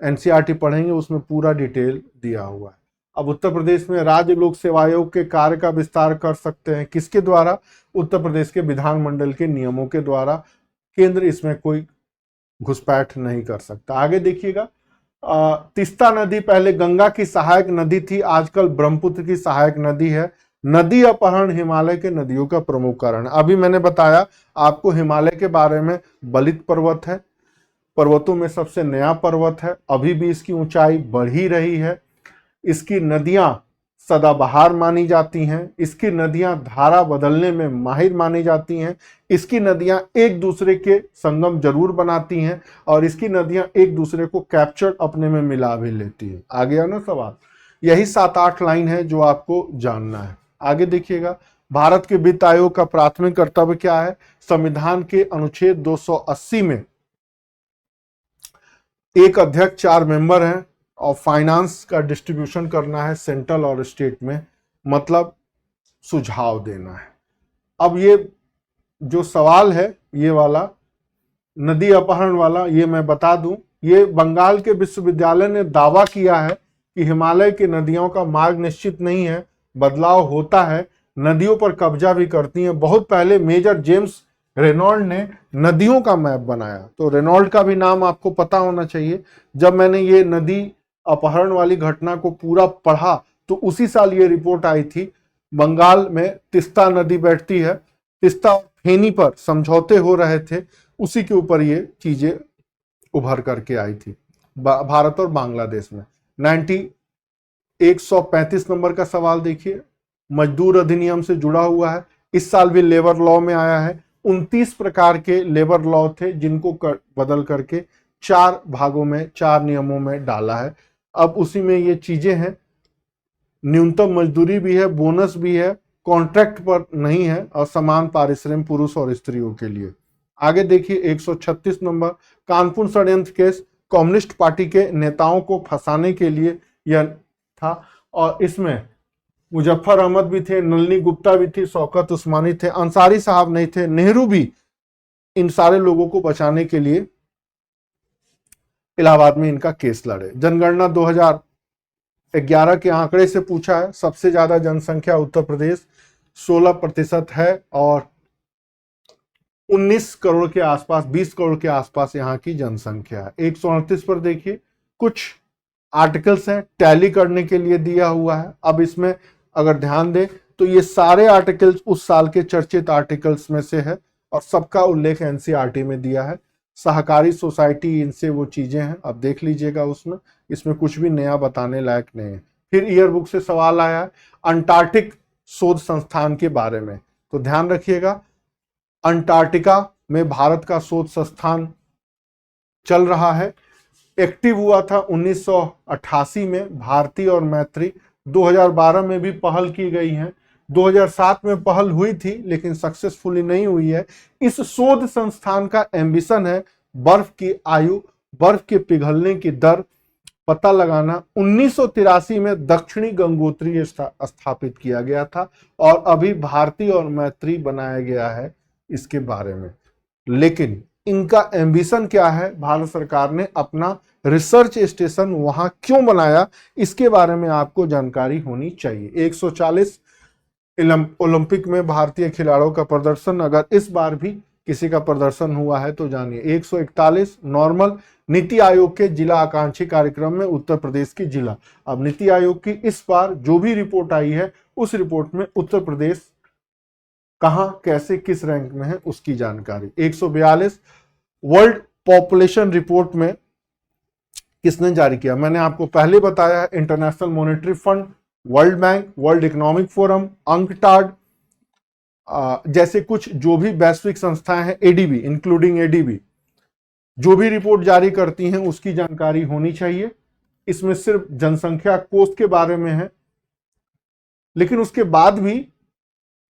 एनसीईआरटी पढ़ेंगे, उसमें पूरा डिटेल दिया हुआ है। अब उत्तर प्रदेश में राज्य लोक सेवा आयोग के कार्य का विस्तार कर सकते हैं, किसके द्वारा? उत्तर प्रदेश के विधानमंडल के नियमों के द्वारा। केंद्र इसमें कोई घुसपैठ नहीं कर सकता। आगे देखिएगा, तीस्ता नदी पहले गंगा की सहायक नदी थी, आजकल ब्रह्मपुत्र की सहायक नदी है। नदी अपहरण हिमालय के नदियों का प्रमुख कारण। अभी मैंने बताया आपको हिमालय के बारे में, बलित पर्वत है, पर्वतों में सबसे नया पर्वत है, अभी भी इसकी ऊंचाई बढ़ ही रही है। इसकी नदियां सदाबहार मानी जाती हैं, इसकी नदियां धारा बदलने में माहिर मानी जाती हैं, इसकी नदियां एक दूसरे के संगम जरूर बनाती हैं और इसकी नदियां एक दूसरे को कैप्चर अपने में मिला भी लेती हैं। आ गया ना सवाल? यही 7-8 लाइन है जो आपको जानना है। आगे देखिएगा, भारत के वित्त आयोग का प्राथमिक कर्तव्य क्या है? संविधान के अनुच्छेद 280 में एक अध्यक्ष 4 मेंबर हैं और फाइनेंस का डिस्ट्रीब्यूशन करना है सेंट्रल और स्टेट में, मतलब सुझाव देना है। अब ये जो सवाल है, ये वाला नदी अपहरण वाला, ये मैं बता दूं, ये बंगाल के विश्वविद्यालय ने दावा किया है कि हिमालय की नदियों का मार्ग निश्चित नहीं है, बदलाव होता है, नदियों पर कब्जा भी करती हैं। बहुत पहले मेजर जेम्स रेनॉल्ड ने नदियों का मैप बनाया, तो रेनॉल्ड का भी नाम आपको पता होना चाहिए। जब मैंने ये नदी अपहरण वाली घटना को पूरा पढ़ा तो उसी साल ये रिपोर्ट आई थी। बंगाल में तिस्ता नदी बैठती है, तिस्ता और फेनी पर समझौते हो रहे थे, उसी के ऊपर ये चीजें उभर करके आई थी भारत और बांग्लादेश में। 135 नंबर का सवाल देखिए, मजदूर अधिनियम से जुड़ा हुआ है, इस साल भी लेबर लॉ में आया है। 29 प्रकार के लेबर लॉ थे जिनको बदल करके 4 भागों में, 4 नियमों में डाला है। अब उसी में ये चीजें हैं, न्यूनतम मजदूरी भी है, बोनस भी है, कॉन्ट्रैक्ट पर नहीं है और समान पारिश्रमिक पुरुष और स्त्रियों के लिए। आगे देखिए 136 नंबर, कानपुर षड्यंत्र केस, कम्युनिस्ट पार्टी के नेताओं को फंसाने के लिए यह था और इसमें मुजफ्फर अहमद भी थे, नलिनी गुप्ता भी थी, शौकत उस्मानी थे, अंसारी साहब नहीं थे, नेहरू भी इन सारे लोगों को बचाने के लिए इलाहाबाद में इनका केस लड़े। जनगणना 2011 के आंकड़े से पूछा है, सबसे ज्यादा जनसंख्या उत्तर प्रदेश 16% है और 19 करोड़ के आसपास, 20 करोड़ के आसपास यहाँ की जनसंख्या है। 138 पर देखिए, कुछ आर्टिकल्स हैं टैली करने के लिए दिया हुआ है। अब इसमें अगर ध्यान दें तो ये सारे आर्टिकल्स उस साल के चर्चित आर्टिकल्स में से है और सबका उल्लेख एनसीईआरटी में दिया है। सहकारी सोसाइटी, इनसे वो चीजें हैं, अब देख लीजिएगा उसमें, इसमें कुछ भी नया बताने लायक नहीं है। फिर ईयर बुक से सवाल आया है अंटार्कटिक शोध संस्थान के बारे में, तो ध्यान रखिएगा अंटार्कटिका में भारत का शोध संस्थान चल रहा है। एक्टिव हुआ था 1988 में भारती और मैत्री, 2012 में भी पहल की गई है, 2007 में पहल हुई थी लेकिन सक्सेसफुली नहीं हुई है। इस शोध संस्थान का एम्बिशन है बर्फ की आयु, बर्फ के पिघलने की दर पता लगाना। 1983 में दक्षिणी गंगोत्री स्थापित किया गया था और अभी भारती और मैत्री बनाया गया है इसके बारे में। लेकिन इनका एम्बिशन क्या है, भारत सरकार ने अपना रिसर्च स्टेशन वहां क्यों बनाया, इसके बारे में आपको जानकारी होनी चाहिए। 140 ओलंपिक में भारतीय खिलाड़ियों का प्रदर्शन, अगर इस बार भी किसी का प्रदर्शन हुआ है तो जानिए। 141 नॉर्मल, नीति आयोग के जिला आकांक्षी कार्यक्रम में उत्तर प्रदेश की जिला। अब नीति आयोग की इस बार जो भी रिपोर्ट आई है उस रिपोर्ट में उत्तर प्रदेश कहां कैसे किस रैंक में है उसकी जानकारी। 142 वर्ल्ड पॉपुलेशन रिपोर्ट में किसने जारी किया, मैंने आपको पहले बताया है, international monetary fund, world bank, world economic forum, UNCTAD जैसे कुछ जो भी वैश्विक संस्थाएं हैं, एडीबी इंक्लूडिंग एडीबी, जो भी रिपोर्ट जारी करती हैं उसकी जानकारी होनी चाहिए। इसमें सिर्फ जनसंख्या कोष के बारे में है, लेकिन उसके बाद भी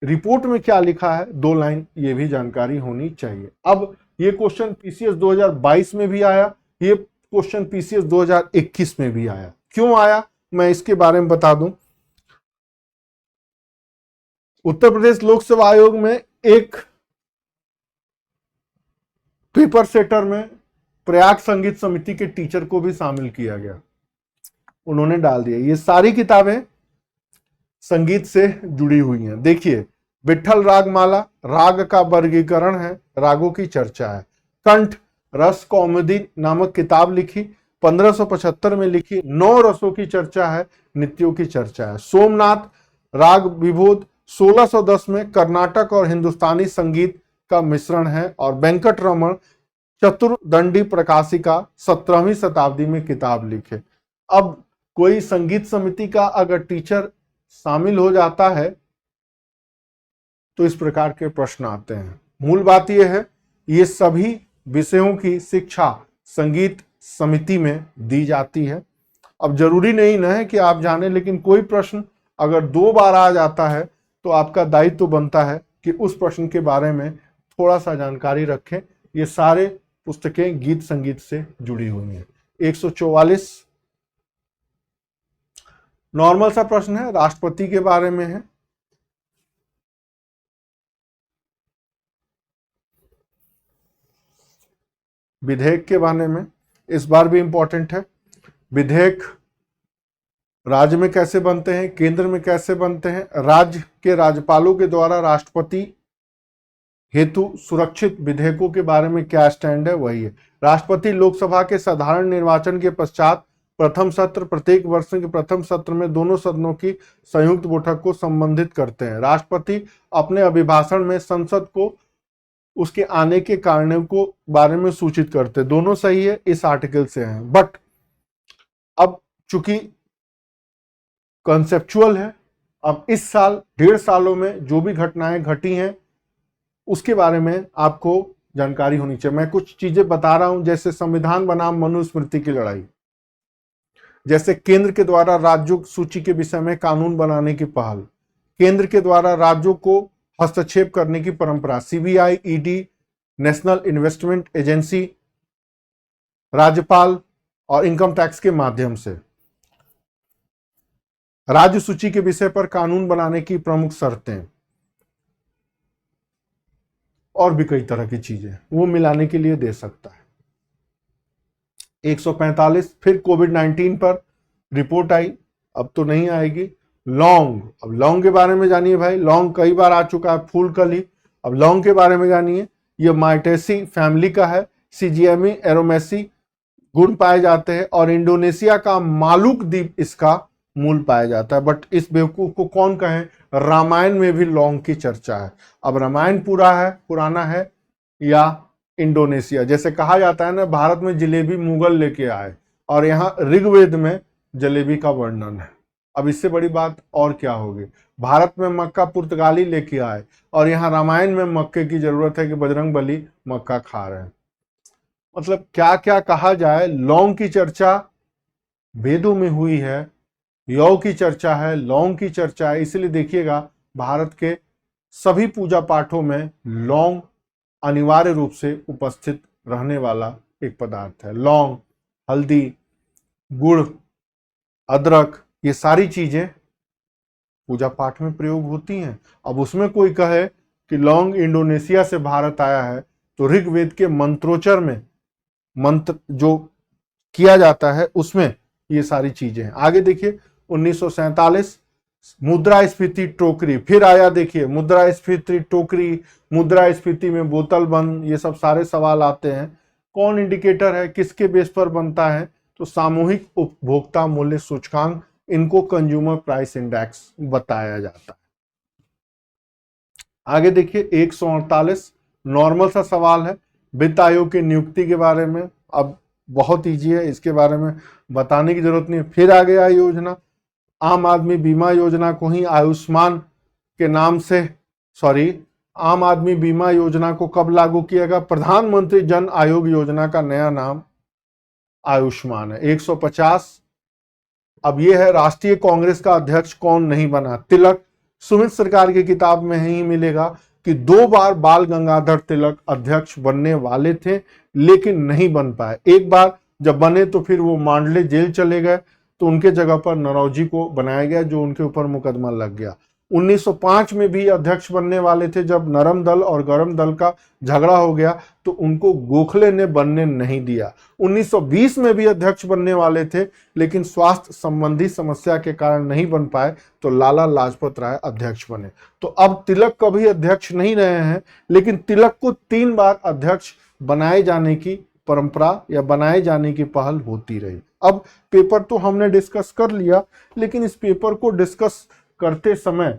रिपोर्ट में क्या लिखा है 2 लाइन ये भी जानकारी होनी चाहिए। अब ये क्वेश्चन पीसीएस 2022 में भी आया, ये क्वेश्चन पीसीएस 2021 में भी आया। क्यों आया मैं इसके बारे में बता दूं। उत्तर प्रदेश लोक सेवा आयोग में एक पेपर सेटर में प्रयाग संगीत समिति के टीचर को भी शामिल किया गया, उन्होंने डाल दिया। ये सारी किताबें संगीत से जुड़ी हुई हैं। देखिए, विठल रागमाला राग का वर्गीकरण है, रागों की चर्चा है। कंठ रस कौमुदी नामक किताब लिखी, 1575 में लिखी, 9 रसों की चर्चा है, नित्यों की चर्चा है। सोमनाथ राग विभोद 1610 में कर्नाटक और हिंदुस्तानी संगीत का मिश्रण है। और वेंकट रमन चतुर्दंडी प्रकाशिका 17वीं शताब्दी में किताब लिखे। अब कोई संगीत समिति का अगर टीचर शामिल हो जाता है तो इस प्रकार के प्रश्न आते हैं। मूल बात यह है, ये सभी विषयों की शिक्षा संगीत समिति में दी जाती है। अब जरूरी नहीं ना है कि आप जाने, लेकिन कोई प्रश्न अगर 2 बार आ जाता है तो आपका दायित्व तो बनता है कि उस प्रश्न के बारे में थोड़ा सा जानकारी रखें। ये सारे पुस्तकें गीत संगीत से जुड़ी हुई हैं। 144 नॉर्मल सा प्रश्न है, राष्ट्रपति के बारे में है। विधेयक के बारे में इस बार भी इंपॉर्टेंट है। विधेयक राज्य में कैसे बनते हैं, केंद्र में कैसे बनते हैं, राज्य के राज्यपालों के द्वारा राष्ट्रपति हेतु सुरक्षित विधेयकों के बारे में क्या स्टैंड है, वही है। राष्ट्रपति लोकसभा के साधारण निर्वाचन के पश्चात प्रथम सत्र, प्रत्येक वर्ष के प्रथम सत्र में दोनों सदनों की संयुक्त बैठक को संबोधित करते हैं। राष्ट्रपति अपने अभिभाषण में संसद को उसके आने के कारणों को बारे में सूचित करते हैं। दोनों सही है, इस आर्टिकल से हैं। बट अब चूंकि कॉन्सेप्चुअल है, अब इस साल 1.5 सालों में जो भी घटनाएं घटी हैं उसके बारे में आपको जानकारी होनी चाहिए। मैं कुछ चीजें बता रहा हूं, जैसे संविधान बनाम मनुस्मृति की लड़ाई, जैसे केंद्र के द्वारा राज्यों सूची के विषय में कानून बनाने की पहल, केंद्र के द्वारा राज्यों को हस्तक्षेप करने की परंपरा, CBI, ED, national investment agency, राज्यपाल और इनकम टैक्स के माध्यम से, राज्य सूची के विषय पर कानून बनाने की प्रमुख शर्तें, और भी कई तरह की चीजें वो मिलाने के लिए दे सकता है। 145 फिर कोविड-19 पर रिपोर्ट आई, अब तो नहीं आएगी। लौंग, अब लौंग के बारे में जानिए भाई, लौंग कई बार आ चुका है, फूलकली। अब लौंग के बारे में जानिए, ये माइटेसी फैमिली का है, सीजियमी एरोमेसी गुण पाए जाते हैं और इंडोनेशिया का मालुक द्वीप इसका मूल पाया जाता है। बट इस बेवकूफ को कौन कहे, रामायण में भी लौंग की चर्चा है। अब रामायण पुराना है या इंडोनेशिया, जैसे कहा जाता है ना, भारत में जलेबी मुगल लेके आए और यहाँ ऋग्वेद में जलेबी का वर्णन है। अब इससे बड़ी बात और क्या होगी, भारत में मक्का पुर्तगाली लेके आए और यहाँ रामायण में मक्के की जरूरत है कि बजरंगबली मक्का खा रहे हैं। मतलब क्या क्या कहा जाए। लौंग की चर्चा वेदों में हुई है, यौ की चर्चा है, लौंग की चर्चा है। इसलिए देखिएगा भारत के सभी पूजा पाठों में लौंग अनिवार्य रूप से उपस्थित रहने वाला एक पदार्थ है। लौंग, हल्दी, गुड़, अदरक, ये सारी चीजें पूजा पाठ में प्रयोग होती हैं। अब उसमें कोई कहे कि लौंग इंडोनेशिया से भारत आया है, तो ऋग्वेद के मंत्रोच्चर में मंत्र जो किया जाता है उसमें ये सारी चीजें हैं। आगे देखिए 1947 मुद्रास्फीति टोकरी फिर आया। देखिए मुद्रास्फीति टोकरी, मुद्रास्फीति में बोतल बंद, ये सब सारे सवाल आते हैं। कौन इंडिकेटर है, किसके बेस पर बनता है, तो सामूहिक उपभोक्ता मूल्य सूचकांक, इनको कंज्यूमर प्राइस इंडेक्स बताया जाता है। आगे देखिए 148 नॉर्मल सा सवाल है, वित्त आयोग की नियुक्ति के बारे में। अब बहुत ईजी है, इसके बारे में बताने की जरूरत नहीं है। फिर आ गया योजना, आम आदमी बीमा योजना को ही आयुष्मान के नाम से, आम आदमी बीमा योजना को कब लागू किया गया? प्रधानमंत्री जन आयोग योजना का नया नाम आयुष्मान है। 150, अब यह है राष्ट्रीय कांग्रेस का अध्यक्ष कौन नहीं बना? तिलक। सुमित सरकार की किताब में ही मिलेगा कि 2 बार बाल गंगाधर तिलक अध्यक्ष बनने वाले थे लेकिन नहीं बन पाए। एक बार जब बने तो फिर वो मांडले जेल चले गए, तो उनके जगह पर नरौजी को बनाया गया जो उनके ऊपर मुकदमा लग गया। 1905 में भी अध्यक्ष बनने वाले थे, जब नरम दल और गरम दल का झगड़ा हो गया तो उनको गोखले ने बनने नहीं दिया। 1920 में भी अध्यक्ष बनने वाले थे लेकिन स्वास्थ्य संबंधी समस्या के कारण नहीं बन पाए, तो लाला लाजपत राय अध्यक्ष बने। तो अब तिलक कभी अध्यक्ष नहीं रहे हैं, लेकिन तिलक को 3 बार अध्यक्ष बनाए जाने की परंपरा या बनाए जाने की पहल होती रही। अब पेपर तो हमने डिस्कस कर लिया, लेकिन इस पेपर को डिस्कस करते समय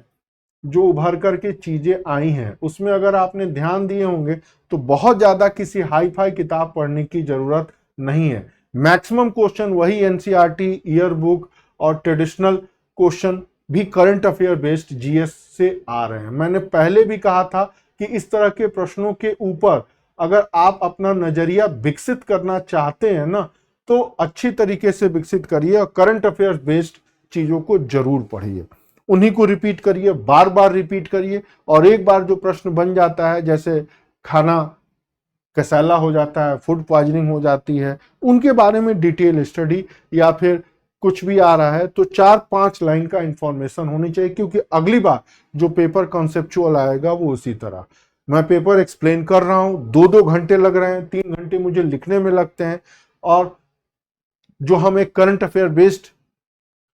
जो उभर करके चीजें आई हैं उसमें अगर आपने ध्यान दिए होंगे तो बहुत ज्यादा किसी हाई फाई किताब पढ़ने की जरूरत नहीं है। मैक्सिमम क्वेश्चन वही एनसीईआरटी, ईयर बुक और ट्रेडिशनल क्वेश्चन भी करंट अफेयर बेस्ड जीएस से आ रहे हैं। मैंने पहले भी कहा था कि इस तरह के प्रश्नों के ऊपर अगर आप अपना नजरिया विकसित करना चाहते हैं ना, तो अच्छी तरीके से विकसित करिए और करंट अफेयर बेस्ड चीजों को जरूर पढ़िए, उन्हीं को रिपीट करिए, बार बार रिपीट करिए। और एक बार जो प्रश्न बन जाता है, जैसे खाना कसैला हो जाता है, फूड पॉइजनिंग हो जाती है, उनके बारे में डिटेल स्टडी या फिर कुछ भी आ रहा है तो 4-5 लाइन का इंफॉर्मेशन होनी चाहिए, क्योंकि अगली बार जो पेपर कॉन्सेप्चुअल आएगा वो उसी तरह। मैं पेपर एक्सप्लेन कर रहा हूं, 2-2 घंटे लग रहे हैं, 3 घंटे मुझे लिखने में लगते हैं, और जो हम एक करंट अफेयर बेस्ड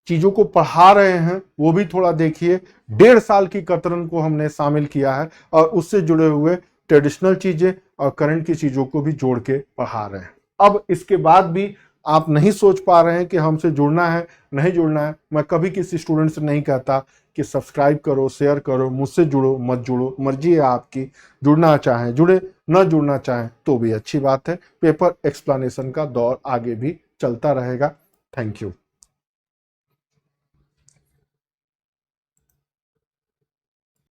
चीजों को पढ़ा रहे हैं वो भी थोड़ा देखिए। 1.5 साल की कतरन को हमने शामिल किया है और उससे जुड़े हुए ट्रेडिशनल चीजें और करंट की चीजों को भी जोड़ के पढ़ा रहे हैं। अब इसके बाद भी आप नहीं सोच पा रहे हैं कि हमसे जुड़ना है नहीं जुड़ना है, मैं कभी किसी स्टूडेंट से नहीं कहता कि सब्सक्राइब करो, शेयर करो, मुझसे जुड़ो मत जुड़ो, मर्जी है आपकी। जुड़ना चाहें जुड़े, न जुड़ना चाहें तो भी अच्छी बात है। पेपर एक्सप्लेनेशन का दौर आगे भी चलता रहेगा। Thank you.